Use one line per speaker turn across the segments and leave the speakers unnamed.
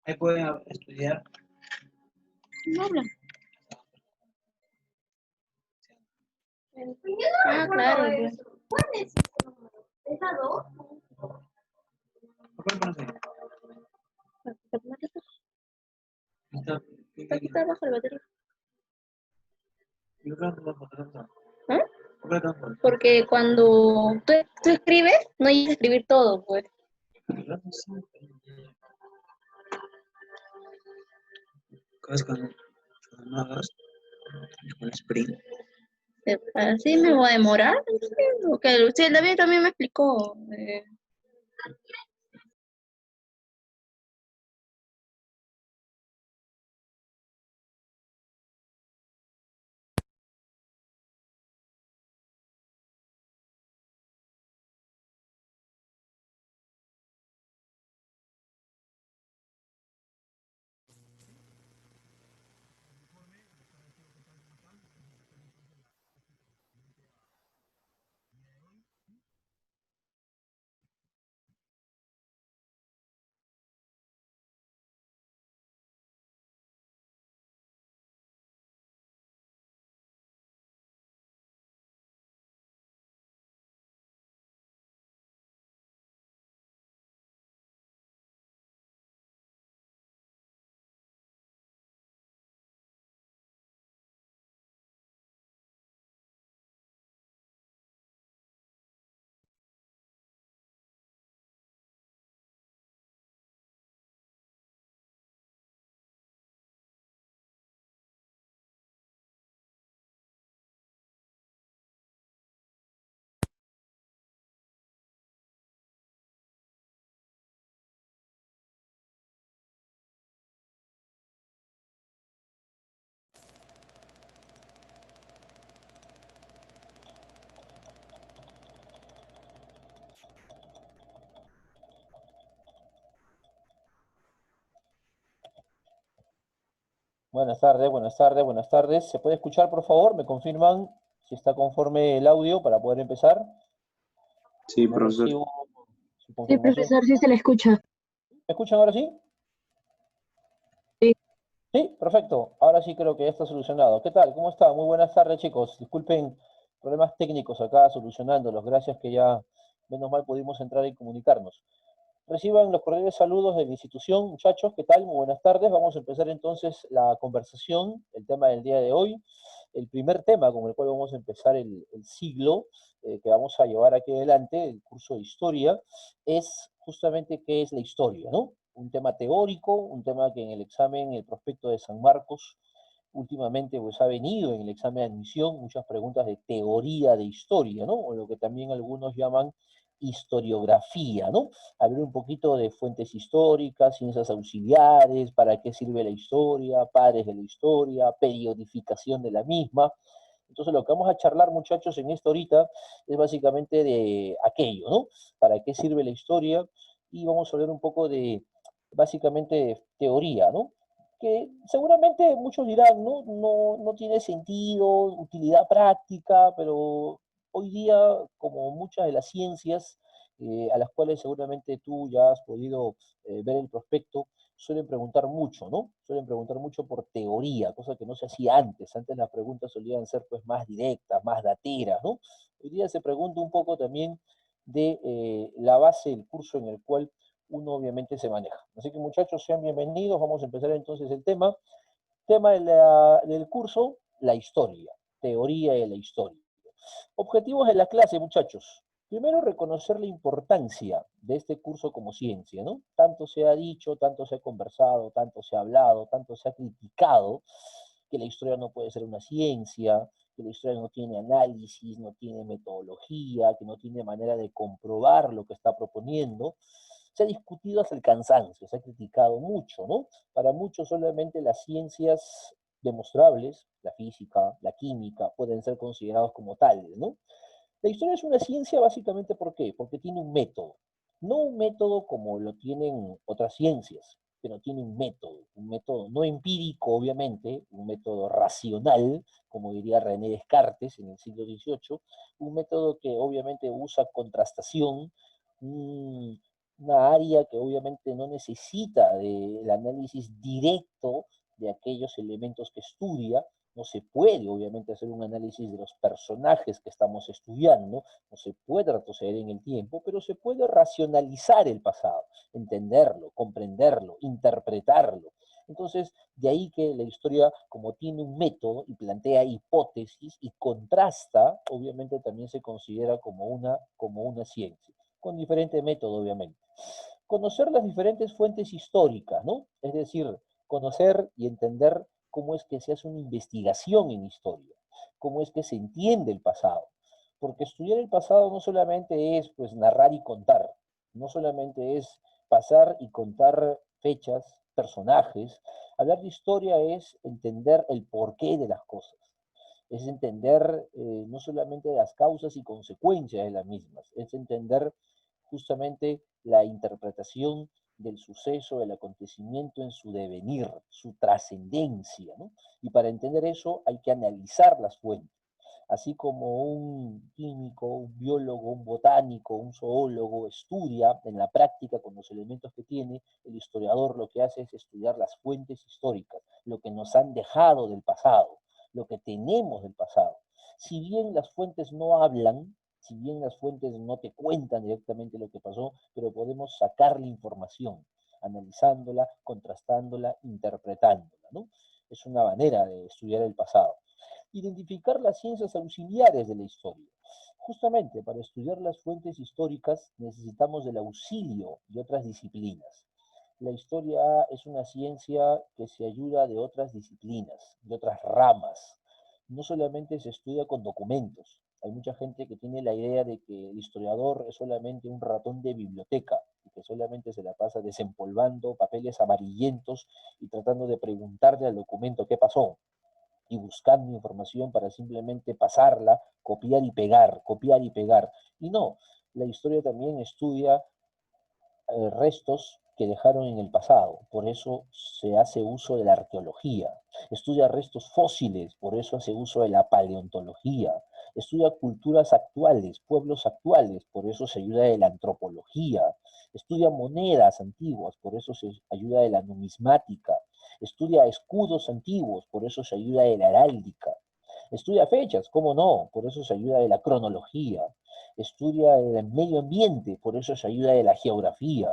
Ahí pueden estudiar.
No habla. Ah, claro.
¿Cuál es ese número? ¿Es la 2?
¿Por qué pones ahí?
Aquí está abajo el batería.
¿Y por qué no te lo pones?
¿Ah?
¿Por qué no te lo pones?
Porque cuando tú escribes, no hay que escribir todo, pues.
Cuando no hagas con Spring.
Así me voy a demorar. Okay. Sí, el David también me explicó.
Buenas tardes, buenas tardes, buenas tardes. ¿Se puede escuchar, por favor? ¿Me confirman si está conforme el audio para poder empezar?
Sí,
No
profesor.
recibo su
Sí,
confirmación.
profesor, sí se le escucha.
¿Me escuchan ahora sí?
Sí.
Sí, perfecto. Ahora sí creo que ya está solucionado. ¿Qué tal? ¿Cómo está? Muy buenas tardes, chicos. Disculpen problemas técnicos acá solucionándolos. Gracias que ya, menos mal, pudimos entrar y comunicarnos. Reciban los cordiales saludos de la institución, muchachos, ¿qué tal? Muy buenas tardes. Vamos a empezar entonces la conversación, el tema del día de hoy. El primer tema con el cual vamos a empezar el siglo que vamos a llevar aquí adelante, el curso de historia, es justamente qué es la historia, ¿no? Un tema teórico, un tema que en el examen, el prospecto de San Marcos, últimamente pues ha venido en el examen de admisión muchas preguntas de teoría de historia, ¿no? O lo que también algunos llaman historiografía, ¿no? Hablar un poquito de fuentes históricas, ciencias auxiliares, para qué sirve la historia, padres de la historia, periodificación de la misma. Entonces lo que vamos a charlar, muchachos, en esto ahorita es básicamente de aquello, ¿no? ¿Para qué sirve la historia? Y vamos a hablar un poco de, básicamente, de teoría, ¿no? Que seguramente muchos dirán, ¿no? No tiene sentido, utilidad práctica, pero hoy día, como muchas de las ciencias, a las cuales seguramente tú ya has podido ver el prospecto, suelen preguntar mucho, ¿no? Suelen preguntar mucho por teoría, cosa que no se hacía antes. Antes las preguntas solían ser pues más directas, más dateras, ¿no? Hoy día se pregunta un poco también de la base del curso en el cual uno obviamente se maneja. Así que muchachos, sean bienvenidos. Vamos a empezar entonces el tema. Tema del curso, la historia, teoría de la historia. Objetivos de la clase, muchachos. Primero, reconocer la importancia de este curso como ciencia, ¿no? Tanto se ha dicho, tanto se ha conversado, tanto se ha hablado, tanto se ha criticado que la historia no puede ser una ciencia, que la historia no tiene análisis, no tiene metodología, que no tiene manera de comprobar lo que está proponiendo. Se ha discutido hasta el cansancio, se ha criticado mucho, ¿no? Para muchos solamente las ciencias demostrables, la física, la química, pueden ser considerados como tales, ¿no? La historia es una ciencia básicamente ¿por qué? Porque tiene un método. No un método como lo tienen otras ciencias, pero tiene un método no empírico, obviamente, un método racional, como diría René Descartes en el siglo XVIII, un método que obviamente usa contrastación, una área que obviamente no necesita del análisis directo de aquellos elementos que estudia. No se puede, obviamente, hacer un análisis de los personajes que estamos estudiando, no se puede retroceder en el tiempo, pero se puede racionalizar el pasado, entenderlo, comprenderlo, interpretarlo. Entonces, de ahí que la historia, como tiene un método y plantea hipótesis y contrasta, obviamente también se considera como una ciencia, con diferente método, obviamente. Conocer las diferentes fuentes históricas, ¿no? Es decir, conocer y entender cómo es que se hace una investigación en historia, cómo es que se entiende el pasado. Porque estudiar el pasado no solamente es pues narrar y contar, no solamente es pasar y contar fechas, personajes. Hablar de historia es entender el porqué de las cosas, es entender no solamente las causas y consecuencias de las mismas, es entender justamente la interpretación del suceso, del acontecimiento en su devenir, su trascendencia, ¿no? Y para entender eso hay que analizar las fuentes. Así como un químico, un biólogo, un botánico, un zoólogo estudia en la práctica con los elementos que tiene, el historiador lo que hace es estudiar las fuentes históricas, lo que nos han dejado del pasado, lo que tenemos del pasado. Si bien las fuentes no hablan, si bien las fuentes no te cuentan directamente lo que pasó, pero podemos sacar la información, analizándola, contrastándola, interpretándola, ¿no? Es una manera de estudiar el pasado. Identificar las ciencias auxiliares de la historia. Justamente para estudiar las fuentes históricas necesitamos del auxilio de otras disciplinas. La historia es una ciencia que se ayuda de otras disciplinas, de otras ramas. No solamente se estudia con documentos. Hay mucha gente que tiene la idea de que el historiador es solamente un ratón de biblioteca y que solamente se la pasa desempolvando papeles amarillentos y tratando de preguntarle al documento qué pasó y buscando información para simplemente pasarla, copiar y pegar, copiar y pegar. Y no, la historia también estudia restos que dejaron en el pasado, por eso se hace uso de la arqueología. Estudia restos fósiles, por eso hace uso de la paleontología. Estudia culturas actuales, pueblos actuales, por eso se ayuda de la antropología. Estudia monedas antiguas, por eso se ayuda de la numismática. Estudia escudos antiguos, por eso se ayuda de la heráldica. Estudia fechas, ¿cómo no? Por eso se ayuda de la cronología. Estudia el medio ambiente, por eso se ayuda de la geografía.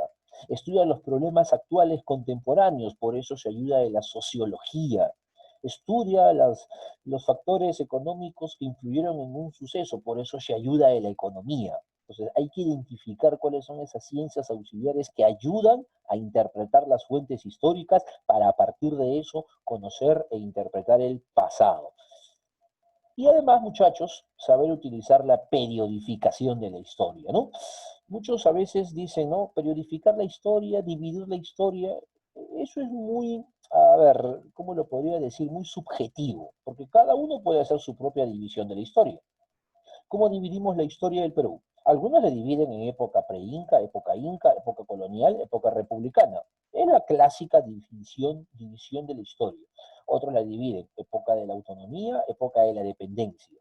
Estudia los problemas actuales contemporáneos, por eso se ayuda de la sociología. Estudia los factores económicos que influyeron en un suceso, por eso se ayuda de la economía. Entonces hay que identificar cuáles son esas ciencias auxiliares que ayudan a interpretar las fuentes históricas para a partir de eso conocer e interpretar el pasado. Y además, muchachos, saber utilizar la periodificación de la historia, ¿no? Muchos a veces dicen, ¿no? Periodificar la historia, dividir la historia, eso es muy, a ver, ¿cómo lo podría decir? Muy subjetivo, porque cada uno puede hacer su propia división de la historia. ¿Cómo dividimos la historia del Perú? Algunos la dividen en época pre-inca, época colonial, época republicana. Es la clásica división de la historia. Otros la dividen época de la autonomía, época de la dependencia.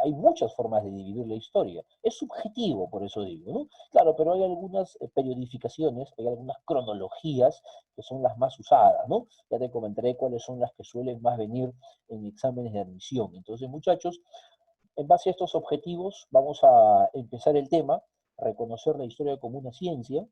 Hay muchas formas de dividir la historia. Es subjetivo, por eso digo, ¿no? Claro, pero hay algunas periodificaciones, hay algunas cronologías que son las más usadas, ¿no? Ya te comentaré cuáles son las que suelen más venir en exámenes de admisión. Entonces, muchachos, en base a estos objetivos, vamos a empezar el tema, reconocer la historia como una ciencia.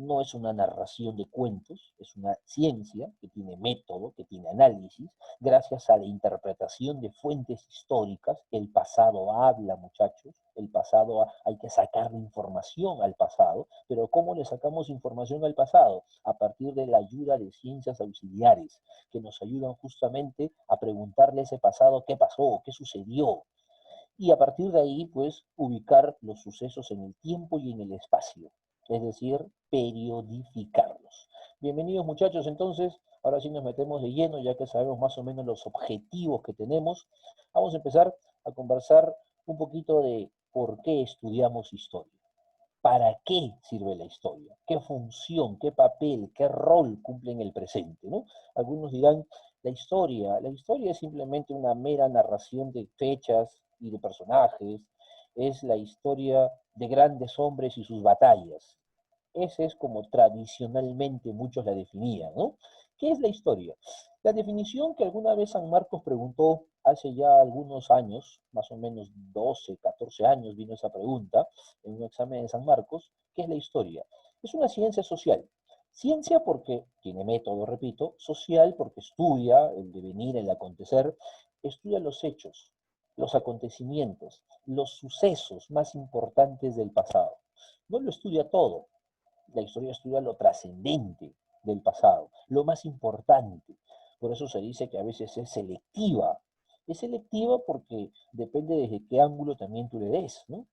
No es una narración de cuentos, es una ciencia que tiene método, que tiene análisis, gracias a la interpretación de fuentes históricas. El pasado habla, muchachos, el pasado hay que sacarle información al pasado, pero ¿cómo le sacamos información al pasado? A partir de la ayuda de ciencias auxiliares, que nos ayudan justamente a preguntarle a ese pasado qué pasó, qué sucedió, y a partir de ahí, pues, ubicar los sucesos en el tiempo y en el espacio, es decir, periodificarlos. Bienvenidos, muchachos, entonces, ahora sí nos metemos de lleno, ya que sabemos más o menos los objetivos que tenemos. Vamos a empezar a conversar un poquito de por qué estudiamos historia. ¿Para qué sirve la historia? ¿Qué función, qué papel, qué rol cumple en el presente? ¿No? Algunos dirán, la historia es simplemente una mera narración de fechas y de personajes, es la historia de grandes hombres y sus batallas. Ese es como tradicionalmente muchos la definían, ¿no? ¿Qué es la historia? La definición que alguna vez San Marcos preguntó hace ya algunos años, más o menos 12, 14 años vino esa pregunta en un examen de San Marcos, ¿qué es la historia? Es una ciencia social. Ciencia porque tiene método, repito, social porque estudia el devenir, el acontecer, estudia los hechos, los acontecimientos, los sucesos más importantes del pasado. No lo estudia todo, la historia estudia lo trascendente del pasado, lo más importante. Por eso se dice que a veces es selectiva. Es selectiva porque depende desde qué ángulo también tú le des, ¿no?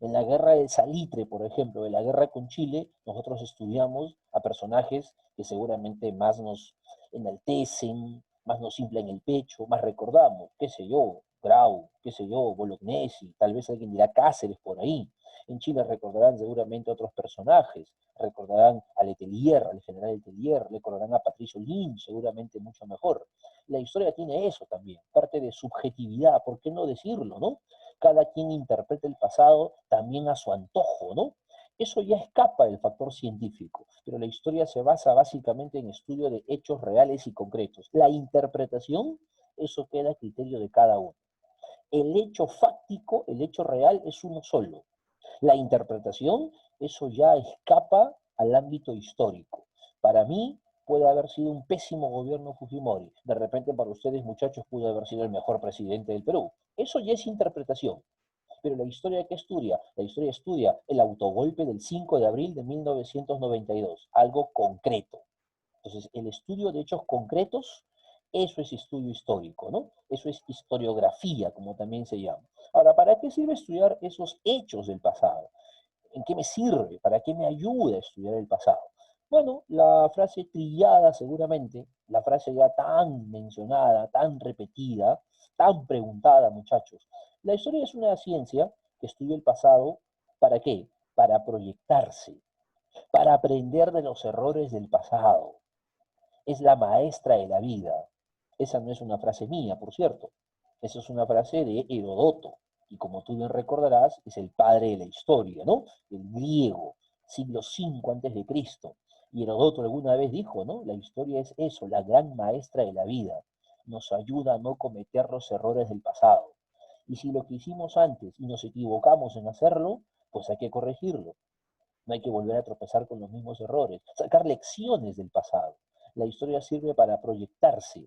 En la guerra del Salitre, por ejemplo, de la guerra con Chile, nosotros estudiamos a personajes que seguramente más nos enaltecen, más nos inflan el pecho, más recordamos, qué sé yo, Grau, qué sé yo, Bolognesi, tal vez alguien dirá Cáceres por ahí. En Chile recordarán seguramente a otros personajes, recordarán a Letelier, al general Letelier, recordarán a Patricio Lynch, seguramente mucho mejor. La historia tiene eso también, parte de subjetividad, ¿por qué no decirlo, no? Cada quien interpreta el pasado también a su antojo, ¿no? Eso ya escapa del factor científico, pero la historia se basa básicamente en estudio de hechos reales y concretos. La interpretación, eso queda a criterio de cada uno. El hecho fáctico, el hecho real es uno solo. La interpretación, eso ya escapa al ámbito histórico. Para mí puede haber sido un pésimo gobierno Fujimori. De repente para ustedes, muchachos, pudo haber sido el mejor presidente del Perú. Eso ya es interpretación. Pero la historia que estudia, la historia estudia el autogolpe del 5 de abril de 1992, algo concreto. Entonces, el estudio de hechos concretos, eso es estudio histórico, ¿no? Eso es historiografía, como también se llama. Ahora, ¿para qué sirve estudiar esos hechos del pasado? ¿En qué me sirve? ¿Para qué me ayuda a estudiar el pasado? Bueno, la frase trillada seguramente, la frase ya tan mencionada, tan repetida, tan preguntada, muchachos. La historia es una ciencia que estudia el pasado, ¿para qué? Para proyectarse, para aprender de los errores del pasado. Es la maestra de la vida. Esa no es una frase mía, por cierto. Esa es una frase de Herodoto. Y como tú bien recordarás, es el padre de la historia, ¿no? El griego, siglo V antes de Cristo. Y Herodoto alguna vez dijo, ¿no? La historia es eso, la gran maestra de la vida. Nos ayuda a no cometer los errores del pasado. Y si lo que hicimos antes y nos equivocamos en hacerlo, pues hay que corregirlo. No hay que volver a tropezar con los mismos errores, sacar lecciones del pasado. La historia sirve para proyectarse,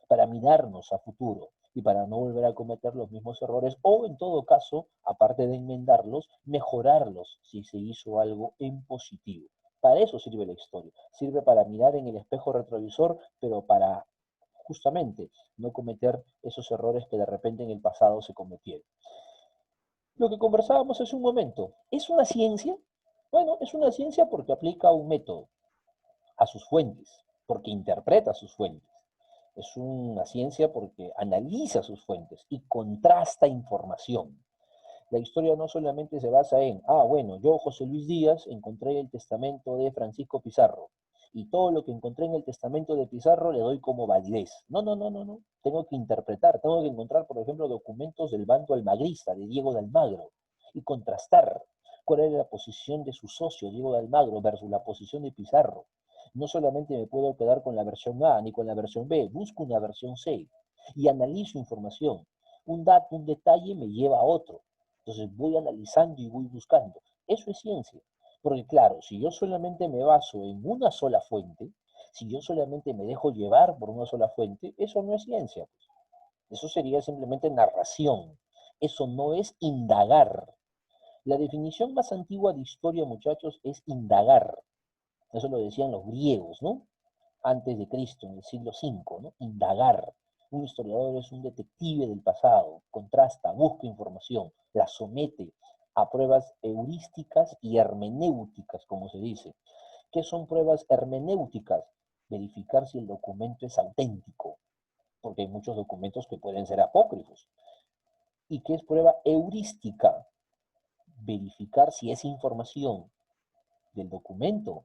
para mirarnos a futuro y para no volver a cometer los mismos errores o, en todo caso, aparte de enmendarlos, mejorarlos si se hizo algo en positivo. Para eso sirve la historia. Sirve para mirar en el espejo retrovisor, pero para justamente no cometer esos errores que de repente en el pasado se cometieron. Lo que conversábamos hace un momento, ¿es una ciencia? Bueno, es una ciencia porque aplica un método a sus fuentes, porque interpreta sus fuentes. Es una ciencia porque analiza sus fuentes y contrasta información. La historia no solamente se basa en, bueno, yo, José Luis Díaz, encontré el testamento de Francisco Pizarro y todo lo que encontré en el testamento de Pizarro le doy como validez. No, no, no, no, no. Tengo que interpretar, tengo que encontrar, por ejemplo, documentos del bando almagrista, de Diego de Almagro, y contrastar cuál era la posición de su socio, Diego de Almagro, versus la posición de Pizarro. No solamente me puedo quedar con la versión A ni con la versión B, busco una versión C y analizo información. Un dato, un detalle me lleva a otro. Entonces voy analizando y voy buscando. Eso es ciencia. Porque claro, si yo solamente me baso en una sola fuente, si yo solamente me dejo llevar por una sola fuente, eso no es ciencia, pues. Eso sería simplemente narración. Eso no es indagar. La definición más antigua de historia, muchachos, es indagar. Eso lo decían los griegos, ¿no? Antes de Cristo, en el siglo V, ¿no? Indagar. Un historiador es un detective del pasado, contrasta, busca información, la somete a pruebas heurísticas y hermenéuticas, como se dice. ¿Qué son pruebas hermenéuticas? Verificar si el documento es auténtico, porque hay muchos documentos que pueden ser apócrifos. ¿Y qué es prueba heurística? Verificar si esa información del documento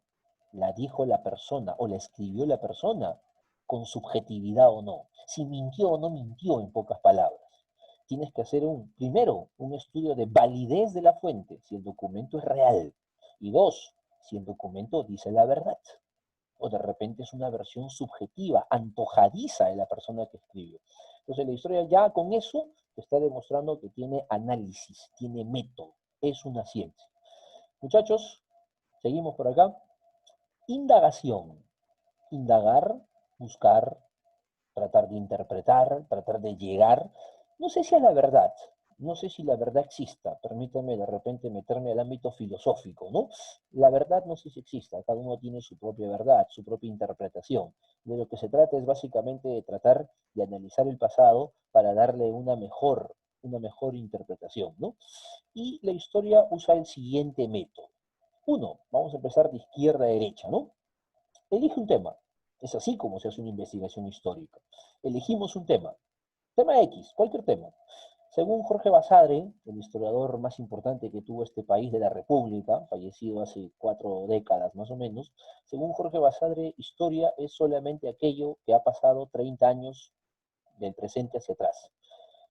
la dijo la persona o la escribió la persona con subjetividad o no. Si mintió o no mintió, en pocas palabras. Tienes que hacer primero, un estudio de validez de la fuente, si el documento es real. Y dos, si el documento dice la verdad. O de repente es una versión subjetiva, antojadiza de la persona que escribió. Entonces la historia ya con eso te está demostrando que tiene análisis, tiene método, es una ciencia. Muchachos, seguimos por acá. Indagación. Indagar, buscar, tratar de interpretar, tratar de llegar. No sé si a la verdad, no sé si la verdad exista. Permítame de repente meterme al ámbito filosófico, ¿no? La verdad no sé si exista. Cada uno tiene su propia verdad, su propia interpretación. De lo que se trata es básicamente de tratar de analizar el pasado para darle una mejor interpretación, ¿no? Y la historia usa el siguiente método. Uno, vamos a empezar de izquierda a derecha, ¿no? Elige un tema. Es así como se hace una investigación histórica. Elegimos un tema. Tema X, cualquier tema. Según Jorge Basadre, el historiador más importante que tuvo este país de la República, fallecido hace 4 décadas más o menos, según Jorge Basadre, historia es solamente aquello que ha pasado 30 años del presente hacia atrás.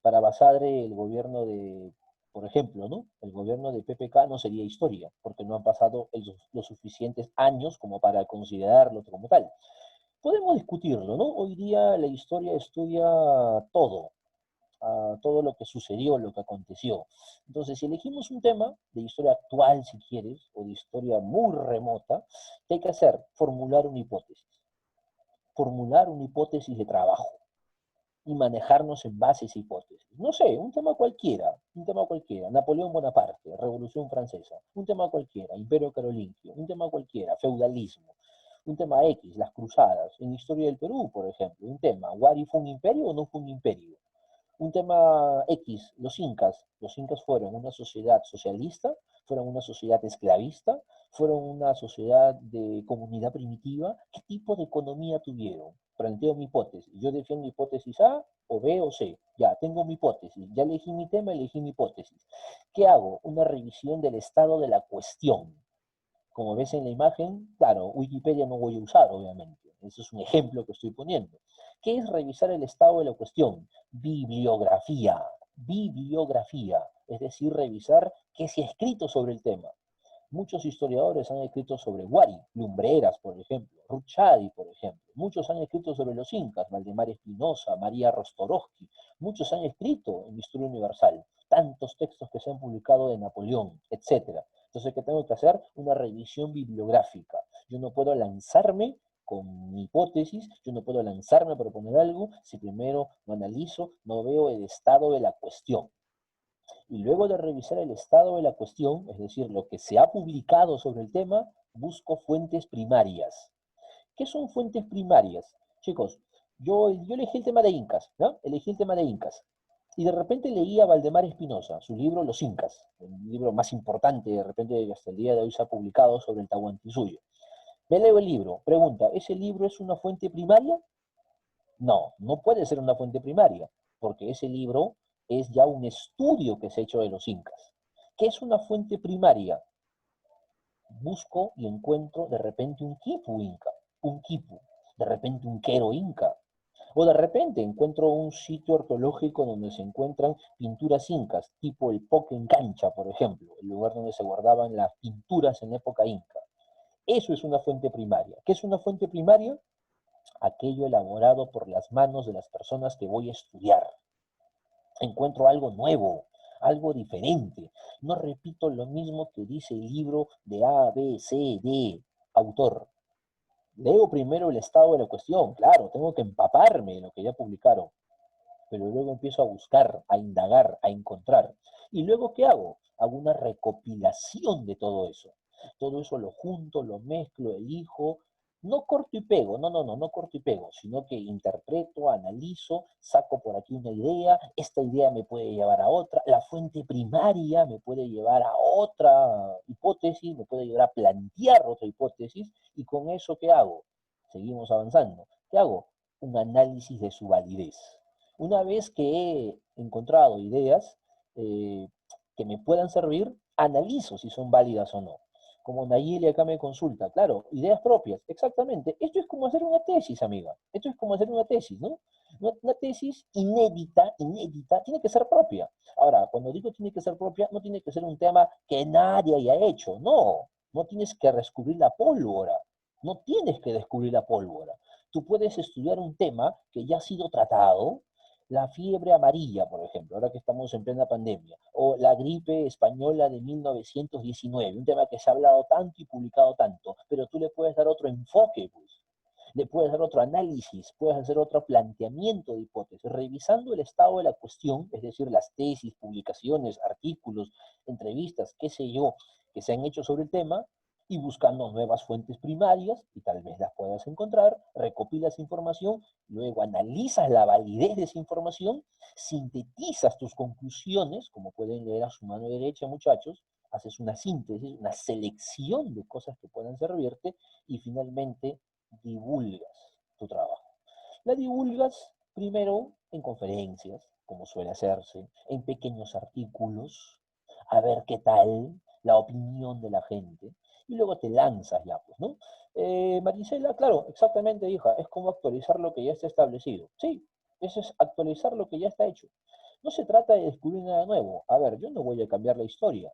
Para Basadre, el gobierno de, por ejemplo, ¿no? El gobierno de PPK no sería historia, porque no han pasado los suficientes años como para considerarlo como tal. Podemos discutirlo, ¿no? Hoy día la historia estudia todo, todo lo que sucedió, lo que aconteció. Entonces, si elegimos un tema de historia actual, si quieres, o de historia muy remota, ¿qué hay que hacer? Formular una hipótesis. Formular una hipótesis de trabajo y manejarnos en base a esa hipótesis. No sé, un tema cualquiera, Napoleón Bonaparte, Revolución Francesa, un tema cualquiera, Imperio Carolingio, un tema cualquiera, feudalismo, un tema X, las cruzadas, en historia del Perú, por ejemplo, un tema, ¿Wari fue un imperio o no fue un imperio? Un tema X, los incas fueron una sociedad socialista, fueron una sociedad esclavista, fueron una sociedad de comunidad primitiva. ¿Qué tipo de economía tuvieron? Planteo mi hipótesis. Yo defiendo hipótesis A o B o C. Ya, tengo mi hipótesis. Ya elegí mi tema, elegí mi hipótesis. ¿Qué hago? Una revisión del estado de la cuestión. Como ves en la imagen, claro, Wikipedia no voy a usar, obviamente. Eso es un ejemplo que estoy poniendo. ¿Qué es revisar el estado de la cuestión? Bibliografía. Bibliografía. Es decir, revisar qué se ha escrito sobre el tema. Muchos historiadores han escrito sobre Wari, Lumbreras, por ejemplo, Ruchadi, por ejemplo. Muchos han escrito sobre los incas, Valdemar Espinosa, María Rostorowski. Muchos han escrito en Historia Universal. Tantos textos que se han publicado de Napoleón, etc. Entonces, ¿qué tengo que hacer? Una revisión bibliográfica. Yo no puedo lanzarme con mi hipótesis, yo no puedo lanzarme a proponer algo si primero no analizo, no veo el estado de la cuestión. Y luego de revisar el estado de la cuestión, es decir, lo que se ha publicado sobre el tema, busco fuentes primarias. ¿Qué son fuentes primarias? Chicos, yo elegí el tema de Incas, ¿no? Elegí el tema de Incas. Y de repente leí a Valdemar Espinosa, su libro Los Incas, el libro más importante de repente que hasta el día de hoy se ha publicado sobre el Tahuantinsuyo. Me leo el libro, pregunta, ¿ese libro es una fuente primaria? No, no puede ser una fuente primaria, porque ese libro es ya un estudio que se ha hecho de los incas. ¿Qué es una fuente primaria? Busco y encuentro de repente un quipu inca, un quipu, de repente un quero inca, o de repente encuentro un sitio arqueológico donde se encuentran pinturas incas, tipo el Poquen Cancha, por ejemplo, el lugar donde se guardaban las pinturas en época inca. Eso es una fuente primaria. ¿Qué es una fuente primaria? Aquello elaborado por las manos de las personas que voy a estudiar. Encuentro algo nuevo, algo diferente. No repito lo mismo que dice el libro de A, B, C, D, autor. Leo primero el estado de la cuestión, claro, tengo que empaparme de lo que ya publicaron, pero luego empiezo a buscar, a indagar, a encontrar. ¿Y luego qué hago? Hago una recopilación de todo eso. Todo eso lo junto, lo mezclo, elijo. No corto y pego, no corto y pego, sino que interpreto, analizo, saco por aquí una idea, esta idea me puede llevar a otra, la fuente primaria me puede llevar a otra hipótesis, me puede llevar a plantear otra hipótesis, y con eso, ¿qué hago? Seguimos avanzando. ¿Qué hago? Un análisis de su validez. Una vez que he encontrado ideas que me puedan servir, analizo si son válidas o no. Como Nayeli acá me consulta, claro, ideas propias, exactamente. Esto es como hacer una tesis, amiga. Esto es como hacer una tesis, ¿no? Una tesis inédita, tiene que ser propia. Ahora, cuando digo tiene que ser propia, no tiene que ser un tema que nadie haya hecho, no. No tienes que descubrir la pólvora. No tienes que descubrir la pólvora. Tú puedes estudiar un tema que ya ha sido tratado, la fiebre amarilla, por ejemplo, ahora que estamos en plena pandemia, o la gripe española de 1919, un tema que se ha hablado tanto y publicado tanto, pero tú le puedes dar otro enfoque, pues. Le puedes dar otro análisis, puedes hacer otro planteamiento de hipótesis, revisando el estado de la cuestión, es decir, las tesis, publicaciones, artículos, entrevistas, qué sé yo, que se han hecho sobre el tema, y buscando nuevas fuentes primarias, y tal vez las puedas encontrar, recopilas información, luego analizas la validez de esa información, sintetizas tus conclusiones, como pueden leer a su mano derecha, muchachos, haces una síntesis, una selección de cosas que puedan servirte, y finalmente divulgas tu trabajo. La divulgas primero en conferencias, como suele hacerse, en pequeños artículos, a ver qué tal la opinión de la gente, y luego te lanzas ya, pues, ¿no? Marisela, claro, exactamente, hija, es como actualizar lo que ya está establecido. Sí, eso es actualizar lo que ya está hecho. No se trata de descubrir nada nuevo. A ver, yo no voy a cambiar la historia.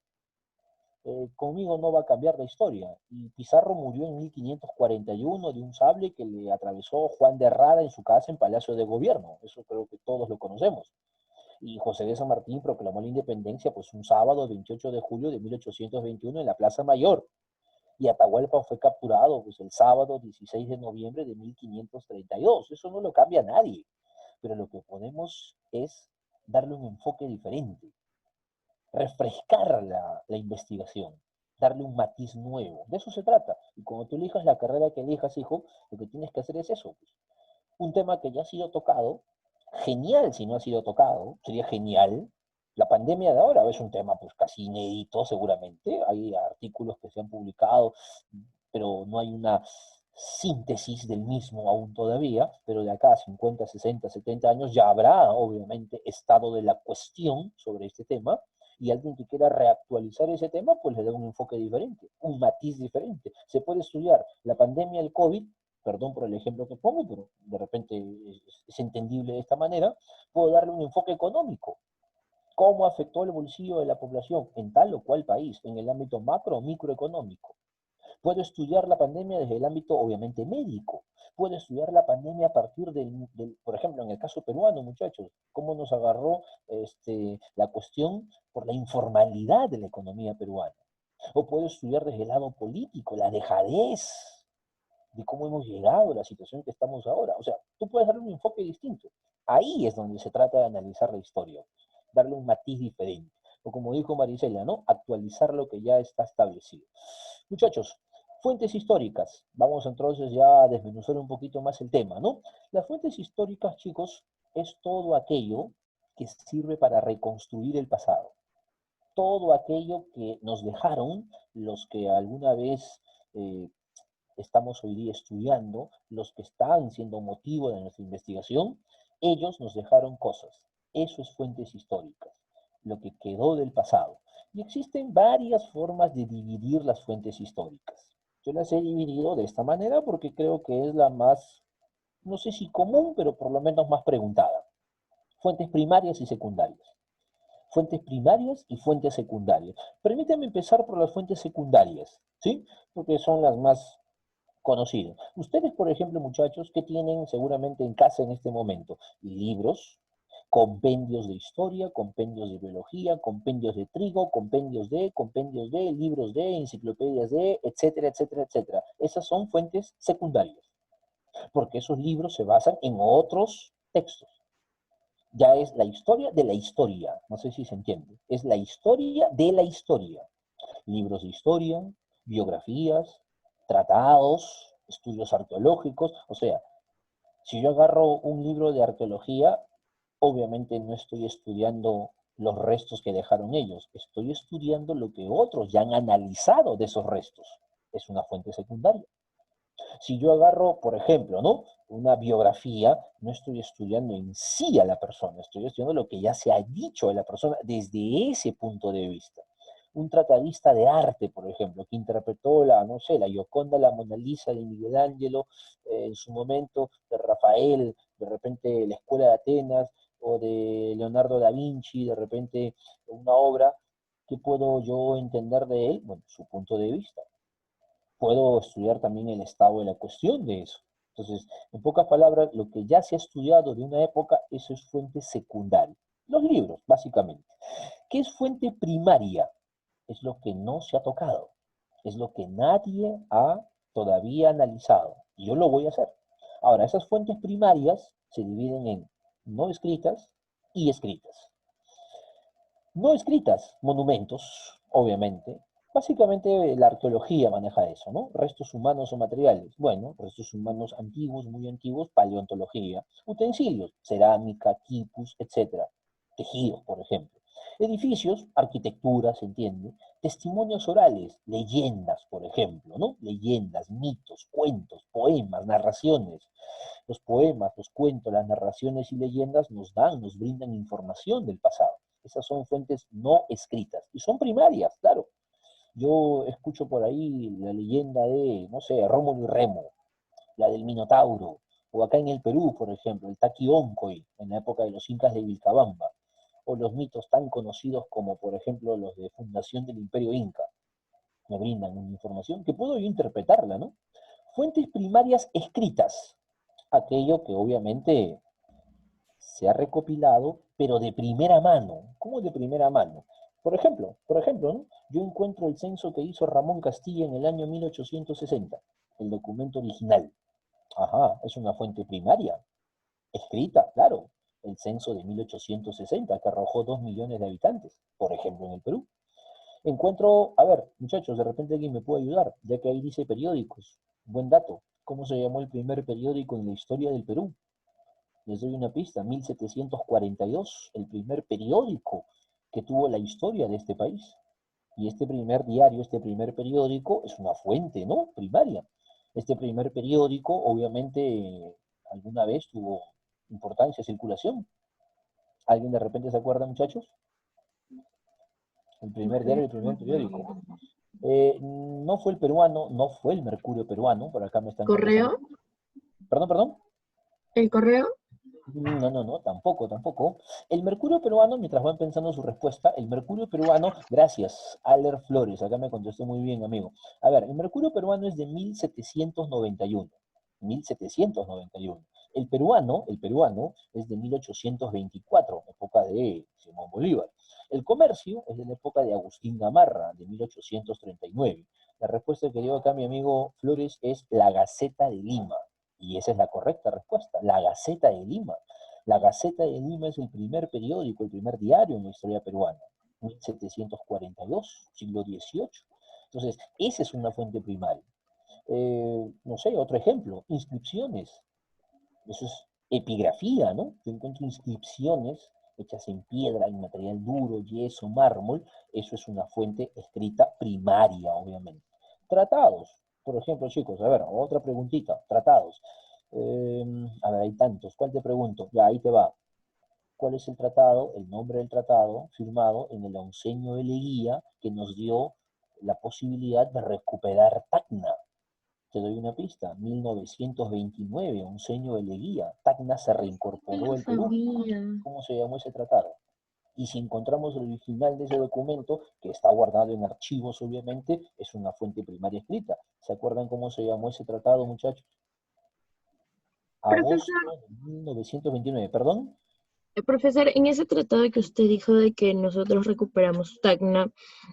Conmigo no va a cambiar la historia. Y Pizarro murió en 1541 de un sable que le atravesó Juan de Rada en su casa en Palacio de Gobierno. Eso creo que todos lo conocemos. Y José de San Martín proclamó la independencia pues un sábado 28 de julio de 1821 en la Plaza Mayor. Y Atahualpa fue capturado pues, el sábado 16 de noviembre de 1532. Eso no lo cambia nadie. Pero lo que podemos es darle un enfoque diferente, refrescar la investigación, darle un matiz nuevo. De eso se trata. Y cuando tú elijas la carrera que elijas, hijo, lo que tienes que hacer es eso. Pues. Un tema que ya ha sido tocado, genial si no ha sido tocado, sería genial. La pandemia de ahora es un tema pues casi inédito seguramente. Hay artículos que se han publicado, pero no hay una síntesis del mismo aún todavía, pero de acá a 50, 60, 70 años ya habrá obviamente estado de la cuestión sobre este tema, y alguien que quiera reactualizar ese tema, pues le da un enfoque diferente, un matiz diferente. Se puede estudiar la pandemia del COVID, perdón por el ejemplo que pongo, pero de repente es entendible de esta manera, puedo darle un enfoque económico. ¿Cómo afectó el bolsillo de la población en tal o cual país, en el ámbito macro o microeconómico? Puedo estudiar la pandemia desde el ámbito, obviamente, médico. Puedo estudiar la pandemia a partir por ejemplo, en el caso peruano, muchachos, cómo nos agarró la cuestión por la informalidad de la economía peruana. O puedo estudiar desde el lado político, la dejadez de cómo hemos llegado a la situación que estamos ahora. O sea, tú puedes darle un enfoque distinto. Ahí es donde se trata de analizar la historia, darle un matiz diferente. O como dijo Marisela, ¿no? Actualizar lo que ya está establecido. Muchachos, fuentes históricas. Vamos entonces ya a desmenuzar un poquito más el tema, ¿no? Las fuentes históricas, chicos, es todo aquello que sirve para reconstruir el pasado. Todo aquello que nos dejaron los que alguna vez estamos hoy día estudiando, los que están siendo motivo de nuestra investigación, ellos nos dejaron cosas. Eso es fuentes históricas, lo que quedó del pasado. Y existen varias formas de dividir las fuentes históricas. Yo las he dividido de esta manera porque creo que es la más, no sé si común, pero por lo menos más preguntada. Fuentes primarias y secundarias. Fuentes primarias y fuentes secundarias. Permítanme empezar por las fuentes secundarias, ¿sí? Porque son las más conocidas. Ustedes, por ejemplo, muchachos, ¿qué tienen seguramente en casa en este momento? Libros, compendios de historia, compendios de biología, compendios de trigo, compendios de, libros de, enciclopedias de, etcétera, etcétera, etcétera. Esas son fuentes secundarias, porque esos libros se basan en otros textos. Ya es la historia de la historia, no sé si se entiende. Es la historia de la historia. Libros de historia, biografías, tratados, estudios arqueológicos. O sea, si yo agarro un libro de arqueología, obviamente no estoy estudiando los restos que dejaron ellos, estoy estudiando lo que otros ya han analizado de esos restos. Es una fuente secundaria. Si yo agarro, por ejemplo, ¿no? Una biografía, no estoy estudiando en sí a la persona, estoy estudiando lo que ya se ha dicho de la persona desde ese punto de vista. Un tratadista de arte, por ejemplo, que interpretó la, no sé, la Gioconda, la Mona Lisa de Miguel Ángelo, en su momento, de Rafael, de repente la Escuela de Atenas, o de Leonardo da Vinci, de repente una obra, ¿qué puedo yo entender de él? Bueno, su punto de vista. Puedo estudiar también el estado de la cuestión de eso. Entonces, en pocas palabras, lo que ya se ha estudiado de una época, eso es fuente secundaria. Los libros, básicamente. ¿Qué es fuente primaria? Es lo que no se ha tocado. Es lo que nadie ha todavía analizado. Y yo lo voy a hacer. Ahora, esas fuentes primarias se dividen en no escritas y escritas. No escritas, monumentos, obviamente. Básicamente la arqueología maneja eso, ¿no? Restos humanos o materiales. Bueno, restos humanos antiguos, muy antiguos, paleontología. Utensilios, cerámica, quipus, etc. Tejidos, por ejemplo. Edificios, arquitectura, se entiende. Testimonios orales, leyendas, por ejemplo, ¿no? Leyendas, mitos, cuentos, poemas, narraciones. Los poemas, los cuentos, las narraciones y leyendas nos brindan información del pasado. Esas son fuentes no escritas y son primarias, claro. Yo escucho por ahí la leyenda de, no sé, Rómulo y Remo, la del Minotauro, o acá en el Perú, por ejemplo, el Taquioncoy, en la época de los incas de Vilcabamba, o los mitos tan conocidos como, por ejemplo, los de fundación del Imperio Inca. Me brindan una información que puedo yo interpretarla, ¿no? Fuentes primarias escritas, aquello que obviamente se ha recopilado, pero de primera mano. ¿Cómo de primera mano? Por ejemplo, ¿no? Yo encuentro el censo que hizo Ramón Castilla en el año 1860, el documento original. Ajá, es una fuente primaria, escrita, claro. El censo de 1860, que arrojó 2 millones de habitantes, por ejemplo, en el Perú. Encuentro, a ver, muchachos, de repente alguien me puede ayudar, ya que ahí dice periódicos. Buen dato. ¿Cómo se llamó el primer periódico en la historia del Perú? Les doy una pista, 1742, el primer periódico que tuvo la historia de este país. Y este primer diario, este primer periódico es una fuente, ¿no? Primaria. Este primer periódico, obviamente, alguna vez tuvo importancia, circulación. ¿Alguien de repente se acuerda, muchachos? El primer diario, el primer periódico. No fue el peruano, no fue el Mercurio peruano, por acá me están contestando.
¿Correo?
Perdón, perdón.
¿El correo?
No, tampoco. El Mercurio peruano, mientras van pensando su respuesta, el Mercurio peruano, gracias, Aller Flores, acá me contestó muy bien, amigo. A ver, el Mercurio peruano es de 1791. 1791. El peruano es de 1824, época de Simón Bolívar. El comercio es de la época de Agustín Gamarra, de 1839. La respuesta que dio acá mi amigo Flores es la Gaceta de Lima. Y esa es la correcta respuesta, la Gaceta de Lima. La Gaceta de Lima es el primer periódico, el primer diario en la historia peruana, 1742, siglo XVIII. Entonces, esa es una fuente primaria. No sé, otro ejemplo, inscripciones. Eso es epigrafía, ¿no? Yo encuentro inscripciones hechas en piedra, en material duro, yeso, mármol. Eso es una fuente escrita primaria, obviamente. Tratados, por ejemplo, chicos, a ver, otra preguntita, tratados. A ver, hay tantos. ¿Cuál te pregunto? Ya, ahí te va. ¿Cuál es el tratado, el nombre del tratado firmado en el Onceño de Leguía que nos dio la posibilidad de recuperar Tacna? Te doy una pista. 1929, Onceño de Leguía. Tacna se reincorporó
No
al Perú.
sabía.
¿Cómo se llamó ese tratado? Y si encontramos el original de ese documento, que está guardado en archivos, obviamente, es una fuente primaria escrita. ¿Se acuerdan cómo se llamó ese tratado, muchachos? Agosto
Profesor,
de 1929. ¿Perdón?
profesor, en ese tratado que usted dijo de que nosotros recuperamos Tacna,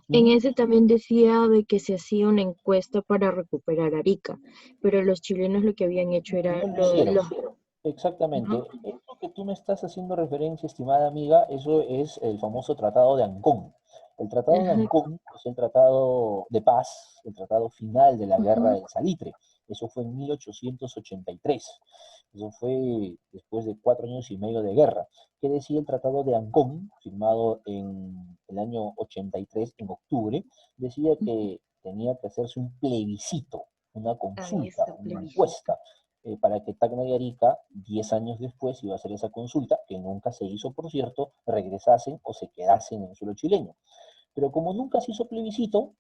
en
Ujú.
ese también decía de que se hacía una encuesta para recuperar Arica, pero los chilenos lo que habían hecho era
No lo hicieron.
los...
Exactamente.
¿no?
Esto que tú me estás haciendo referencia, estimada amiga, eso es el famoso Tratado de Ancón. El Tratado de
Ajá,
Ancón es el tratado de paz, el tratado final de la Guerra
ujú,
del Salitre. Eso fue en 1883. Eso fue después de 4 años y medio de guerra. ¿Qué decía el Tratado de Ancón, firmado en el año 83, en octubre? Decía que tenía que hacerse un plebiscito, una
ahí
consulta,
está,
una
plebiscito.
encuesta para que Tacna y Arica, 10 años después, iba a hacer esa consulta, que nunca se hizo, por cierto, regresasen o se quedasen en el suelo chileno. Pero como nunca se hizo plebiscito,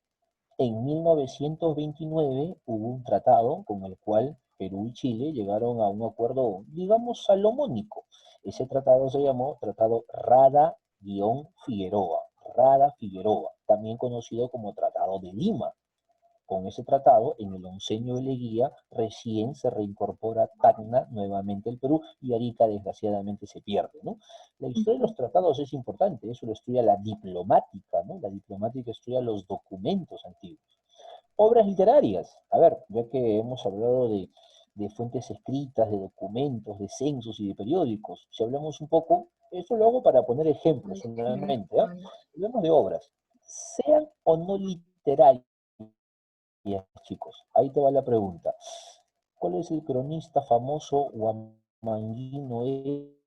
en 1929 hubo un tratado con el cual Perú y Chile llegaron a un acuerdo, digamos, salomónico. Ese tratado se llamó Tratado Rada-Figueroa, Rada-Figueroa, también conocido como Tratado de Lima. Con ese tratado, en el Onceño de Leguía, recién se reincorpora Tacna nuevamente al Perú y Arica desgraciadamente se pierde, ¿no? La historia de los tratados es importante, eso lo estudia la diplomática, ¿no? La diplomática estudia los documentos antiguos. Obras literarias, a ver, ya que hemos hablado de fuentes escritas, de documentos, de censos y de periódicos, si hablamos un poco, eso lo hago para poner ejemplos solamente, ¿ah? Hablamos de obras, sean o no literarias, chicos. Ahí te va la pregunta. ¿Cuál es el cronista famoso huamanguino